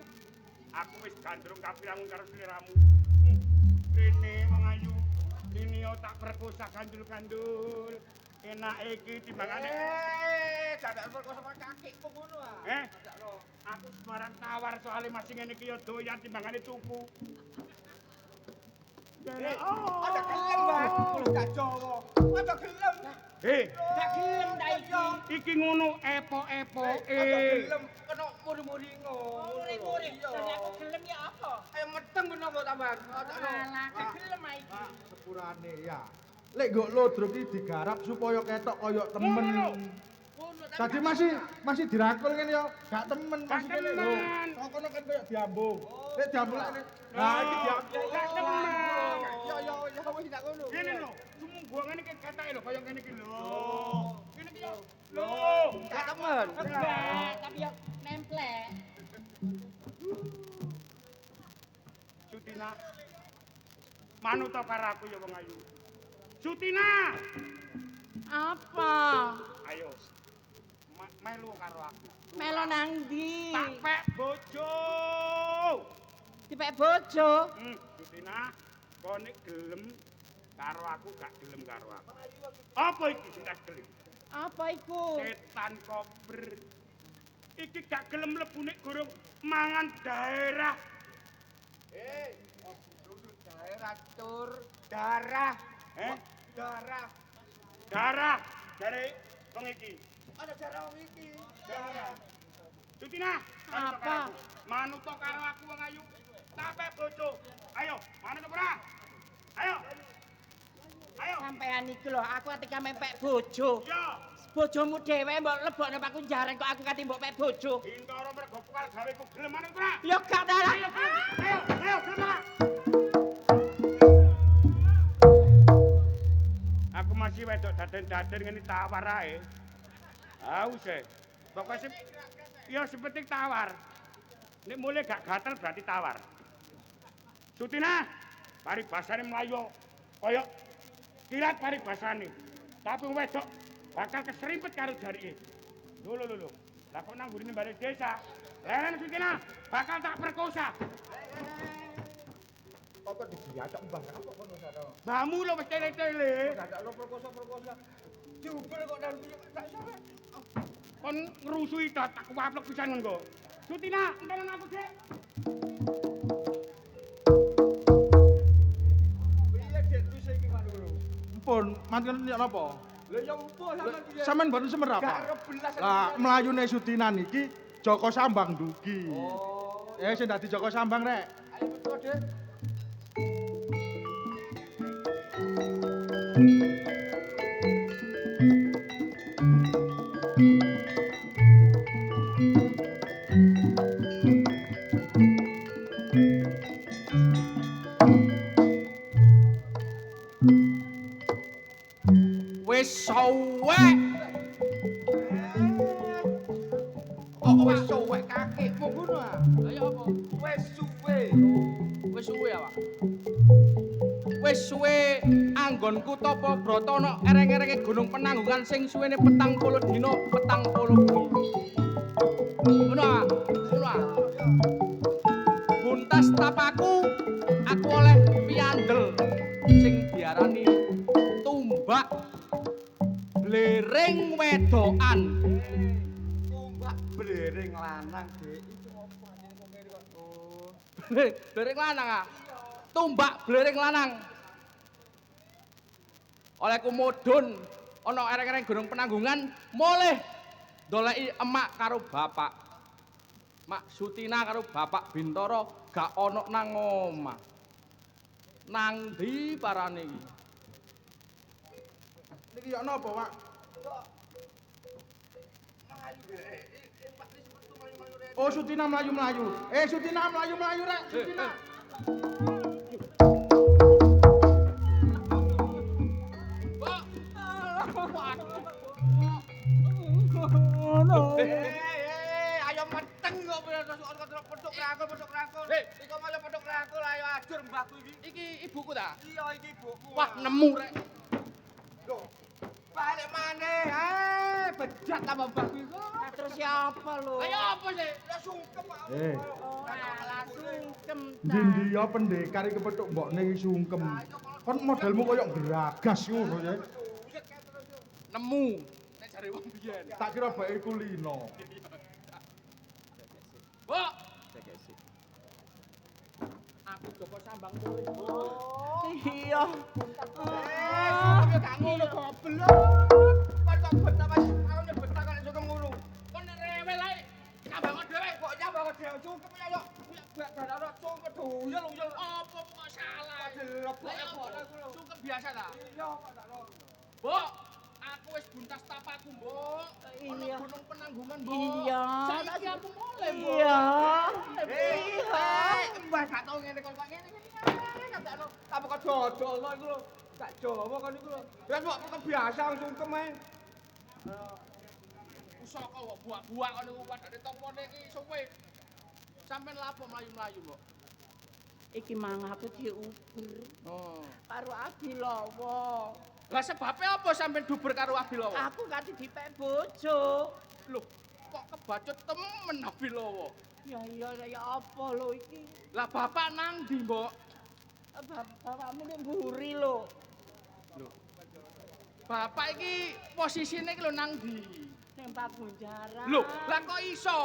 S6: Aku wis gandrung kapirangun karo sliramu. Rene wong ayu. Ini yo tak perkosa gandul-gandul. Enak iki timbangane.
S3: Dadak perkosa kakekku ngono ah.
S6: Aku sembarang tawar soalnya masih ngene iki yo doyan timbangane tuku.
S3: Ada gelem, Bang. Kulo gak Jawa. Ada gelem.
S7: Gak gelem ta iki.
S6: Iki ngono epok-epoke.
S3: Ada gelem kena muri-muri ngono.
S7: Muri-muri. Dene aku gelem ya apa?
S3: Ayo meteng ngono kok tambahan.
S7: Alah, gak gelem ah iki.
S5: Sepurane ya. Lek nggo lodrok iki digarap supaya ketok kaya temen. Tadi masih dirangkul ngene ya, gak temen masih kene lho. Kok kono kan kaya diambung. Lek diambung lek. Nah, iki diambung
S6: gak temen.
S3: Ya wis gak ngono.
S6: Ngene lho, sumungguh ngene iki ketake lho kaya ngene iki lho. Ngene iki yo. Lho,
S3: Gak temen.
S7: Enggak, tapi yo nemplek.
S6: Sutina. Manut karo aku ya wong ayu. Sutina.
S7: Apa?
S6: Ayo. Melu karo aku.
S7: Melo nang ndi?
S6: Tak pek bojo.
S7: Dipek bojo.
S6: Sutina, kok nek gelem karo aku gak gelem karo aku. Apa iki sing tak gelem?
S7: Apa iku?
S6: Setan kober. Iki gak gelem mlebu nek gorong mangan daerah.
S3: Daerah tur darah. Darah.
S6: Darah dari wong iki.
S3: Ada darah wong iki. Darah.
S6: Sutina,
S7: Apa?
S6: manut karo aku wong ayu. Sampai bojo. Ayo, manut ora? Ayo. Ayo.
S7: Sampean iki lho, aku ketika mepek bojo.
S6: Yo.
S7: Bojomu dhewe mbok lebokne aku jareng kok aku kate mbok pek bojo.
S6: Bintoro mergo pual gaweku gelem manut ora?
S7: Ya gak ta.
S6: Ayo, gelem. Aku masih wedok daden-daden ngene tawar ae. Haus e. Pokoke ya seperti tawar. Nek mulai gak gatel berarti tawar. Sutina, paribasane mlayu kaya kilat paribasane. Tapi wedok bakal keserimpet karo jarike. Lho. Lah kok nang gurine bare desa. Leren Sutina, bakal tak perkosa.
S5: kok dibiacok Mbah apa kono sana.
S6: Bamu lho wis tele-tele.
S5: Dadak lo perkosa.
S3: Diubel kok dan tak sampe.
S6: Kon ngrusui tak kuwaplek pisan ngono. Sutina, entenan aku, Dik.
S3: Piye Dik wis iki kan lho.
S5: Ampun, manten nyok napa?
S3: Lha ya opo sampean piye?
S5: Sampeyan mboten semer apa?
S3: Garep belas.
S5: Lah mlayune Sutina niki Joko Sambang dugi.
S3: Oh.
S5: Sing dadi Joko Sambang rek.
S3: Ayo betul Dik.
S1: Wis suwek.
S3: Kok wis suwek kakekmu ngono ah?
S1: Lah ya apa?
S3: Wis suwe.
S1: Wis suwe apa? Wis suwe anggonku Tapa Brata ana ereng-erenge Gunung Penanggungan sing suwene 40 dina 40 bengi. Ngono ah. Buntas tapaku aku oleh piandel sing diarani tumbak blereng wedokan.
S3: Tumbak blereng lanang, Dik. Itu opo anjene kok ngene kok. Oh.
S1: Blereng lanang ah. Tumbak blereng lanang. Oleh kumudun ana ereng-ereng Gunung Penanggungan mulih ndoleki emak karo bapak. Mak Sutina karo bapak Bintoro gak ana nang omah. Nang ndi parane iki?
S5: Niki yo napa, Pak? Oh, Sutina mlayu-mlayu. Sutina mlayu-mlayu rek, Sutina.
S3: Ayo meteng kok peduk rangkul. Iku malah peduk rangkul ayo ajur mbahku iki.
S1: Iki ibuku ta?
S3: Iya iki ibuku.
S1: Wah, nemu rek.
S3: Lho, Balik maneh. Bejat tambah mbahku iku.
S7: Terus siapa lho?
S3: Ayo apa sih? Ya sungkem aku.
S7: Alah sungkem ta.
S5: Ndi ya pendekar iki kepethuk mbokne iki sungkem. Kon modelmu koyo geragas ngono ya.
S1: Nemu. Nek jare wong biyen.
S5: Tak kira bae kulino.
S1: Mbok. Aku Joko Sambang kowe.
S7: Iya.
S3: Ya gak ngono goblok. Kon kok betah Mas. Aku nyebut tak kok sungkem ngono.
S1: Kon rewel ae. Sambang dhewe.
S3: Kok nyambang dhewe sungkem ya yo. Badana sungkem doyel.
S1: Apa kok salah?
S3: Delok kok
S1: Ayo,
S3: kok.
S1: sungkem biasa ta?
S3: Iya kok tak lo.
S1: Mbok, aku wis buntas tapaku, Mbok. Ono
S7: Iya.
S1: gunung penanggungan, Mbok.
S7: Iya.
S1: Saiki aku mulai, Mbok.
S7: Iya.
S3: Mbah gak tau ngene kok ngene. Gak tau. Apa kok dodol kok iku lho. Tak Jawa kon iku lho. Ya kok kebiasa sungkem ae.
S1: Usaka kok buak-buak ngono iku padane topone iki suwe. Sampeyan lapo mlayu-mlayu, Mbok?
S7: Iki mang aku diuber
S1: Oh.
S7: karo Abilawa.
S1: Lah sebabe apa sampeyan duber karo Abilawa?
S7: Aku kate dipek bojo.
S1: Loh, kok kebacut temen Abilawa?
S7: Ya iya ya apa lho iki?
S1: Lah bapak nang ndi, Mbok?
S7: Bapakmu nek mburi lho.
S1: Bapak iki posisine iki lho nang ndi?
S7: Ning Pagunjaran.
S1: Loh, lah kok iso?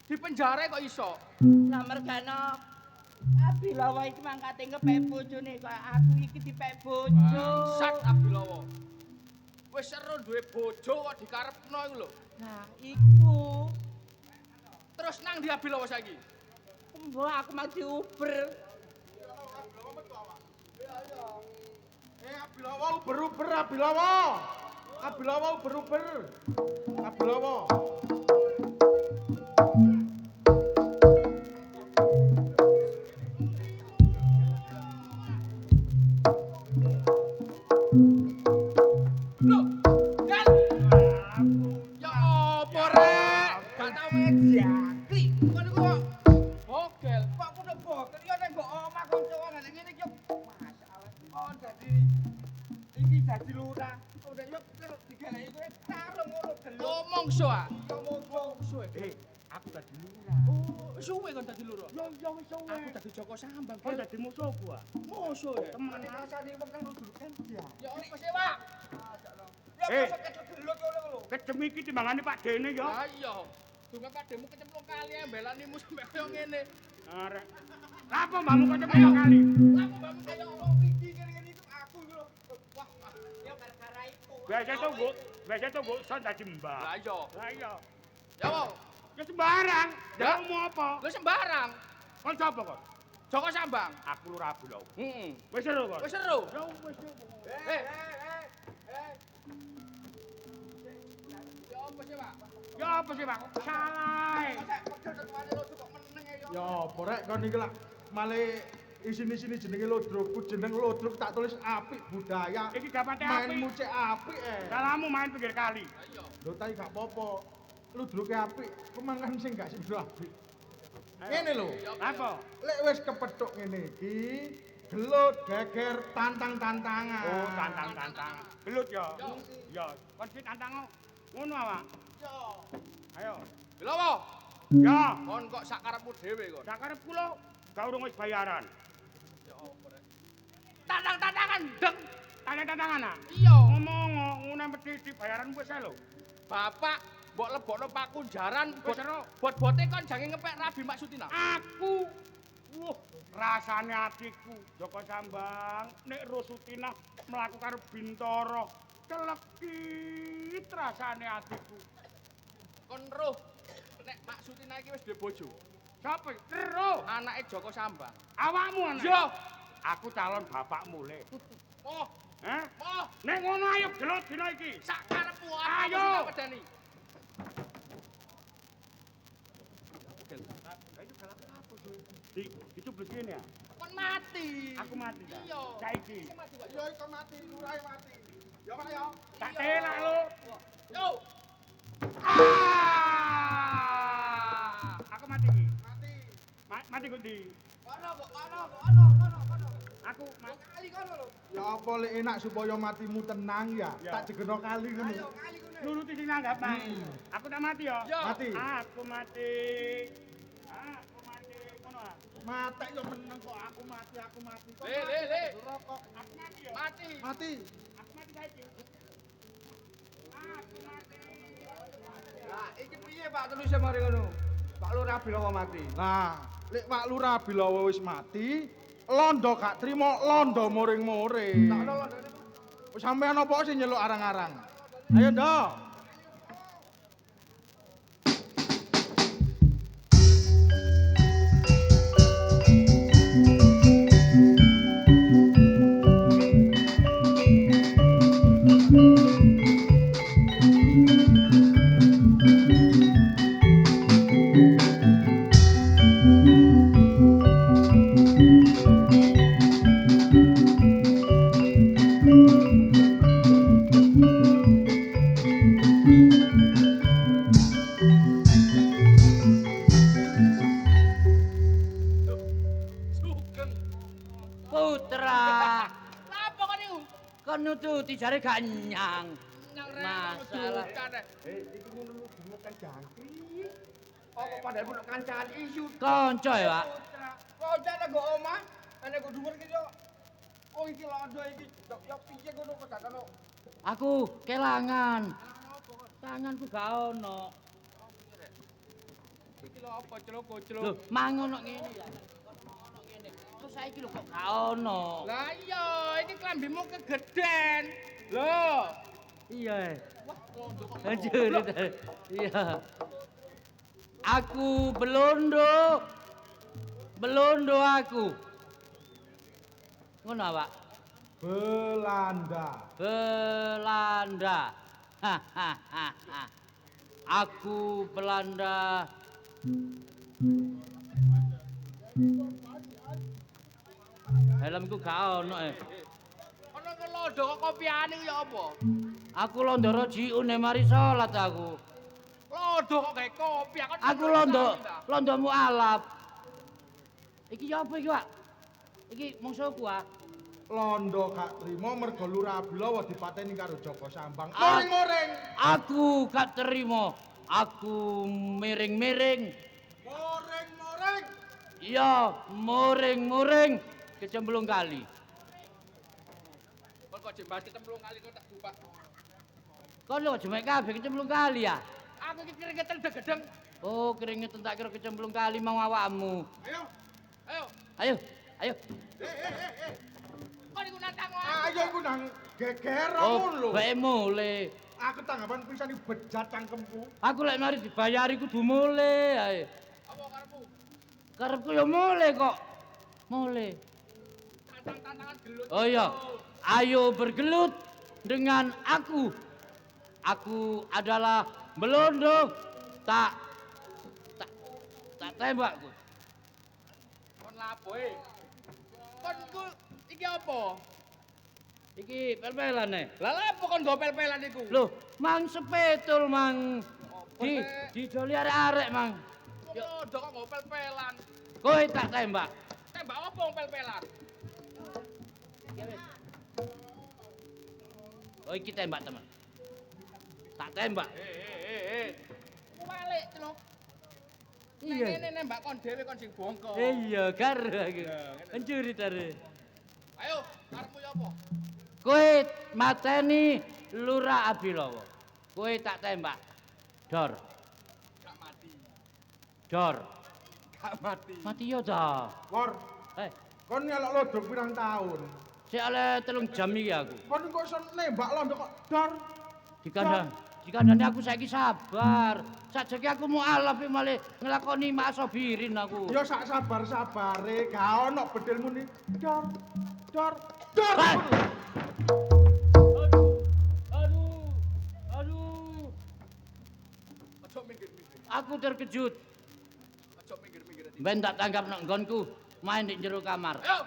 S1: Di penjara kok iso?
S7: Lah mergana Abilawa iki mangkate ngepek bojone kaya aku iki dipek bojo.
S1: Sat Abilawa. Wis seru duwe bojo kok dikarepno iku lho.
S7: Nah, iku
S1: Terus nang ndi Abilawa saiki?
S7: mbok aku mau diuber.
S5: Abilawa uber-uber Abilawa. Abilawa uber-uber. Abilawa.
S1: Loh, Del. Ya apa rek? Gak tau
S3: Jakli. Kon iku kok
S1: bogel.
S3: kok kudu bokel ya nek mbok omah kanca ngene ngene iki. Masalah. Oh dadi iki dadi lurah. Udah yo digaleki kowe karo ngono delok.
S1: Ngomong so ah.
S3: Yo ngomong.
S1: Suwe.
S6: Aku dadi lurah.
S1: Oh, suwe kon dadi loro.
S3: Yo yo wis suwe.
S1: Aku dadi Joko Sambang.
S6: Kon dadi musuh gua.
S1: Musuh ya.
S3: temen rasane wong kang duduk kan ya.
S1: Ya apa sih, Pak?
S3: Ya kok kecut delok ngono lho.
S6: Kejem iki timbangane Pak Dene ya.
S1: Lah iya. Dunga pademu kecemplung kali mbelanimu sampe koyo ngene.
S6: Arek. Lah apa mbakmu kok cepet kali?
S1: Lah mbakmu kaya
S3: Wong iki ngene-ngene itu aku lho. Wah, ya gara-gara itu.
S6: Biasa tuh gua son dadi mbak.
S1: Lah iya.
S6: Lah iya.
S1: Ya wong,
S6: Ya sembarang.
S1: Ya.
S6: Ya mau apa?
S1: lu sembarang.
S6: Kon sapa kon?
S1: Joko Sambang.
S6: Aku lurah Abilawa.
S1: Heeh.
S6: Wis seru kon.
S1: Wis seru.
S6: Ya wis.
S1: Eh. Ya apa sih, Pak?
S6: Ya apa sih, Pak? Salah.
S5: Ya apa rek kon iki lak male isini-sini jenenge Lodroku, jeneng Lodrok tak tulis apik budaya.
S6: Iki gak pate
S5: Mainmu
S6: apik.
S5: cek apik
S6: Salahmu main pinggir kali.
S1: Lah iya.
S5: Lho tapi gak apa-apa. Lodroke apik, kemangan sing gak sida apik. Ngene lho.
S6: Apa?
S5: Lek wis kepethuk ngene iki, gelut geger tantang-tantangan.
S6: Oh, tantang-tantang. Gelut ya. Ya, kon sing tantang ngono awak.
S1: Yo.
S6: Ayo.
S1: Lha apa?
S6: Ya,
S1: Kon kok sak karepmu dhewe kon.
S6: sakarepku lho, gak urung wis bayaran.
S1: Ya apa rek? Tantang-tantangan deng.
S6: Tantang-tantangan ah.
S1: Iya.
S6: Ngomong ngono mesti bayaran wis ae lho.
S1: Bapak mbok lebokno Pakunjaran
S6: Wis seru.
S1: bot-bote kon jange ngepek Rabi Maksutina.
S6: Aku rasane atiku Joko Sambang nek Rosutina mlaku karo Bintara celekit rasane atiku.
S1: Kon roh nek Maksutina iki wis duwe bojo.
S6: Sapa iki? Tero,
S1: Anake Joko Sambang.
S6: awakmu anak.
S1: Yo.
S6: Aku calon bapakmu le.
S1: Oh,
S6: Hah?
S1: oh,
S6: Nek ngono ayo gelut dina iki.
S1: sak karepmu
S6: Ayo.
S1: aku pedani.
S6: Dicublut kene ya.
S1: Kon mati.
S6: Aku mati ta.
S1: Iya.
S6: Saiki.
S1: Sing mati kok.
S3: Yo iku mati, lurahe mati. Ya Pak ya.
S6: Tak telak lho.
S1: Yo.
S6: Aku mati iki.
S3: Mati.
S6: Mati kok ndi?
S3: Kono.
S6: Aku
S3: Kali kono lho.
S5: Ya apa lek enak supaya matimu tenang ya.
S6: Ya.
S5: Tak jegeno kali ngono.
S3: Ayo kali kono.
S6: nuruti sing nanggap, Mang. Aku tak mati ya.
S3: Ya.
S5: Mati.
S6: Aku mati. Aku mati. Ngono ah.
S5: Mati yo meneng kok aku mati. Kok
S3: Le.
S5: rokok.
S6: Aku mati ya.
S3: Mati.
S5: Mati.
S6: Aku mati saiki. Aku mati.
S3: Lah iki piye Pak terus mari ngono. Pak Lurah bilang mati.
S5: Nah, lek Pak Lurah Bilawa wis mati, londo gak trimo londo muring-muring.
S3: Tak ono londone.
S5: Wis sampean apa sing nyeluk arang-arang? Ayo, Ndok.
S3: Sugeng.
S2: Putra.
S3: Napa kok niku?
S2: Kon nututi jare gak nyang.
S3: Nang
S2: Masalah.
S3: Iki ngono lu dimekan jangkrik. Apa padahal pun kancan isu.
S2: Kanca ya, Pak.
S3: Koncane go omah, ana go dhuwur iki yo. Oh iki londo iki ya piye ngono kok gak ono.
S2: Aku kelangan. Tanganku gak ono.
S3: Iki lho apa celok-celok.
S2: Lho, mangono ngene ya. Ono ngene. Terus saiki lho kok gak ono.
S3: Lah iya, iki klambimu kegeden. Lho.
S2: Iya.
S3: Wah, londo kok.
S2: Hancur. Iya. Aku belondo. Belondo aku. Ngono, Pak.
S5: Belanda.
S2: Belanda. Hahaha. Aku Belanda. Helmku gak ono
S3: Ono ke londo kok kopiane ku ya apa?
S2: Aku londoro jiune mari salat aku.
S3: Londo kok gawe kopi aku.
S2: Aku londomu alap. Iki ya apa iki, Pak? Iki mungsuhku, ah.
S5: Londo gak trimo mergo Lurah Bilawa dipateni karo Joko Sambang.
S2: Ah.
S5: Muring-muring.
S2: Aku gak terima. Aku miring-miring.
S5: Muring-muring.
S2: Iya, muring-muring kecemplung kali.
S3: Kok jembas ketemplung kali kok tak bupak.
S2: Kon lho jemek kabeh kecemplung kali ya.
S3: Aku iki keringetan gedeng.
S2: Oh, keringetan tak kira kecemplung kali mau awakmu.
S3: Ayo.
S2: Ayo, ayo.
S3: Kok niku nantang aku.
S5: Ayo iku nang geger
S2: Oh,
S5: ngono lho.
S2: bae mule.
S5: Aku tanggapan pisan iki bejat cangkemku.
S2: Aku lek mari dibayari kudu mule ae.
S3: Apa karepmu?
S2: Karepku ya mule kok. Mule.
S3: Tantang-tantangan gelut.
S2: Oh iya. Ayo bergelut dengan aku. Aku adalah Belondo. Tak tembak ku.
S3: Kon lapo e? Kon ku iki apa?
S2: Iki pel-pelan e.
S3: Lah lapo kon go pel-pelan iku?
S2: Loh, mang sepetul mang. Dijoli arek-arek mang.
S3: Wong londo kok go pel-pelan.
S2: Kowe tak tembak.
S3: Tembak apa wong pel-pelan?
S2: Oh iki tembak teman. Tak tembak.
S3: Balik celuk.
S2: Iya.
S3: Ngene nembak kon dhewe kon sing bongko.
S2: Iya, karo aku. Hancuri tare.
S3: Ayo, karepmu ya apa?
S2: Kowe mateni Lurah Abilawa. Kowe tak tembak. Dor.
S3: Gak mati.
S2: Dor.
S3: Gak mati.
S2: Mati yo ta.
S5: Wor,
S2: Eh,
S5: kon nyelok lodo pirang taun?
S2: sik oleh 3 jam iki aku.
S5: Kon kok iso nembak londo kok dor.
S2: Dikandani aku saiki sabar. Sajake aku mau alaf iki malah nglakoni masobirin aku.
S5: Ya sak sabar-sabare, gak ono bedilmu ni. Dor. Dor.
S2: Hai. Aduh.
S3: Aja minggir-minggir.
S2: Aku terkejut.
S3: Aja minggir-minggir.
S2: Ben tak tanggap nang nggonku main di jero kamar.
S3: Ayo.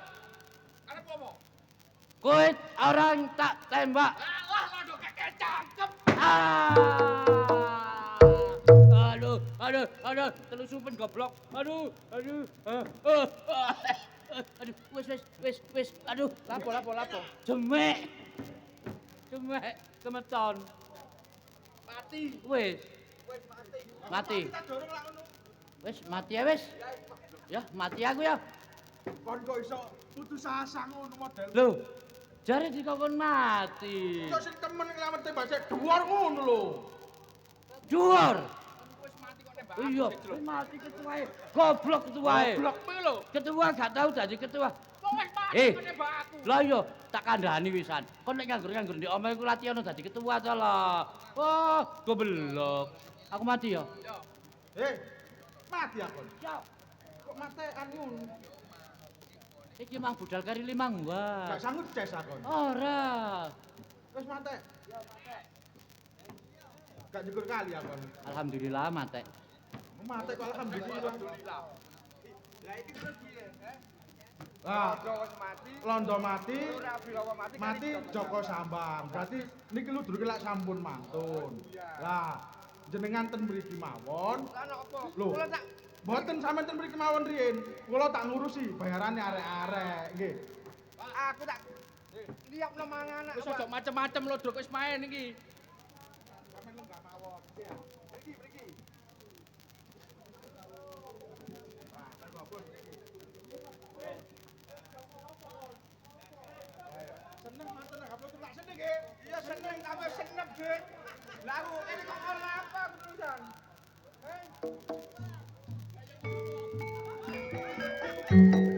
S3: Karepmu apa?
S2: Kowe orang tak tembak.
S3: Alah londo keke cakep.
S2: Aduh, telusupen goblok. Aduh. Aduh, wis. Aduh,
S1: Lapo.
S2: jemek. Jemek kemeton.
S1: Mati.
S2: Wis. Mati.
S5: Kita dorong lah ngono.
S2: Wis, mati ya wis. Ya, mati aku ya.
S5: Kon kok iso putus asa ngono model.
S2: Lho, jare dikokon mati.
S5: Iso sing temen nglamete bahasa dhuwur ngono lho.
S2: Dhuwur.
S1: Wis mati kok nembak.
S2: Iya, wis mati ketuae. Goblok ketuae.
S1: Blok kuwi lho.
S2: Ketua gak tau dadi ketua.
S1: Kok wis mati kok nembak aku.
S2: Lah iya, tak kandhani wisan. Kon nek nganggur di omah iku latihan dadi ketua to lah. Oh, goblok. Aku mati ya.
S5: Mati aku.
S2: Ya,
S5: Kok matekan ngono?
S2: iki mang budal kari limang
S5: Gak
S2: wah.
S5: sanggup ces aku.
S2: Ora.
S5: Wis mate. Gak nyukur kali aku.
S2: Alhamdulillah mate.
S5: Mate kok alhamdulillah.
S3: Lah iki terus piye?
S5: Lah,
S3: Londo wis mati.
S5: Londo mati.
S3: Ora Abilawa mati.
S5: Mati Joko Sambang. Berarti niki lu durung lak sampun mantun. Lah, jenengan ten mriki mawon.
S3: Lah napa?
S5: Lho.
S3: Kula tak
S5: Mboten sampean ten mriki mawon riyin. Kula tak ngurusi bayarane arek-arek, nggih.
S3: aku tak liapno mangan anak.
S1: Wis aja macem-macem lho, Dok, wis main iki.
S3: Sampeyan lenggah mawon. Mriki.
S5: Seneng mantun gak perlu tak seneng nggih.
S3: Iya seneng tambah seneng, Dik. Lah aku ini kok ora apa terusan.
S5: Thank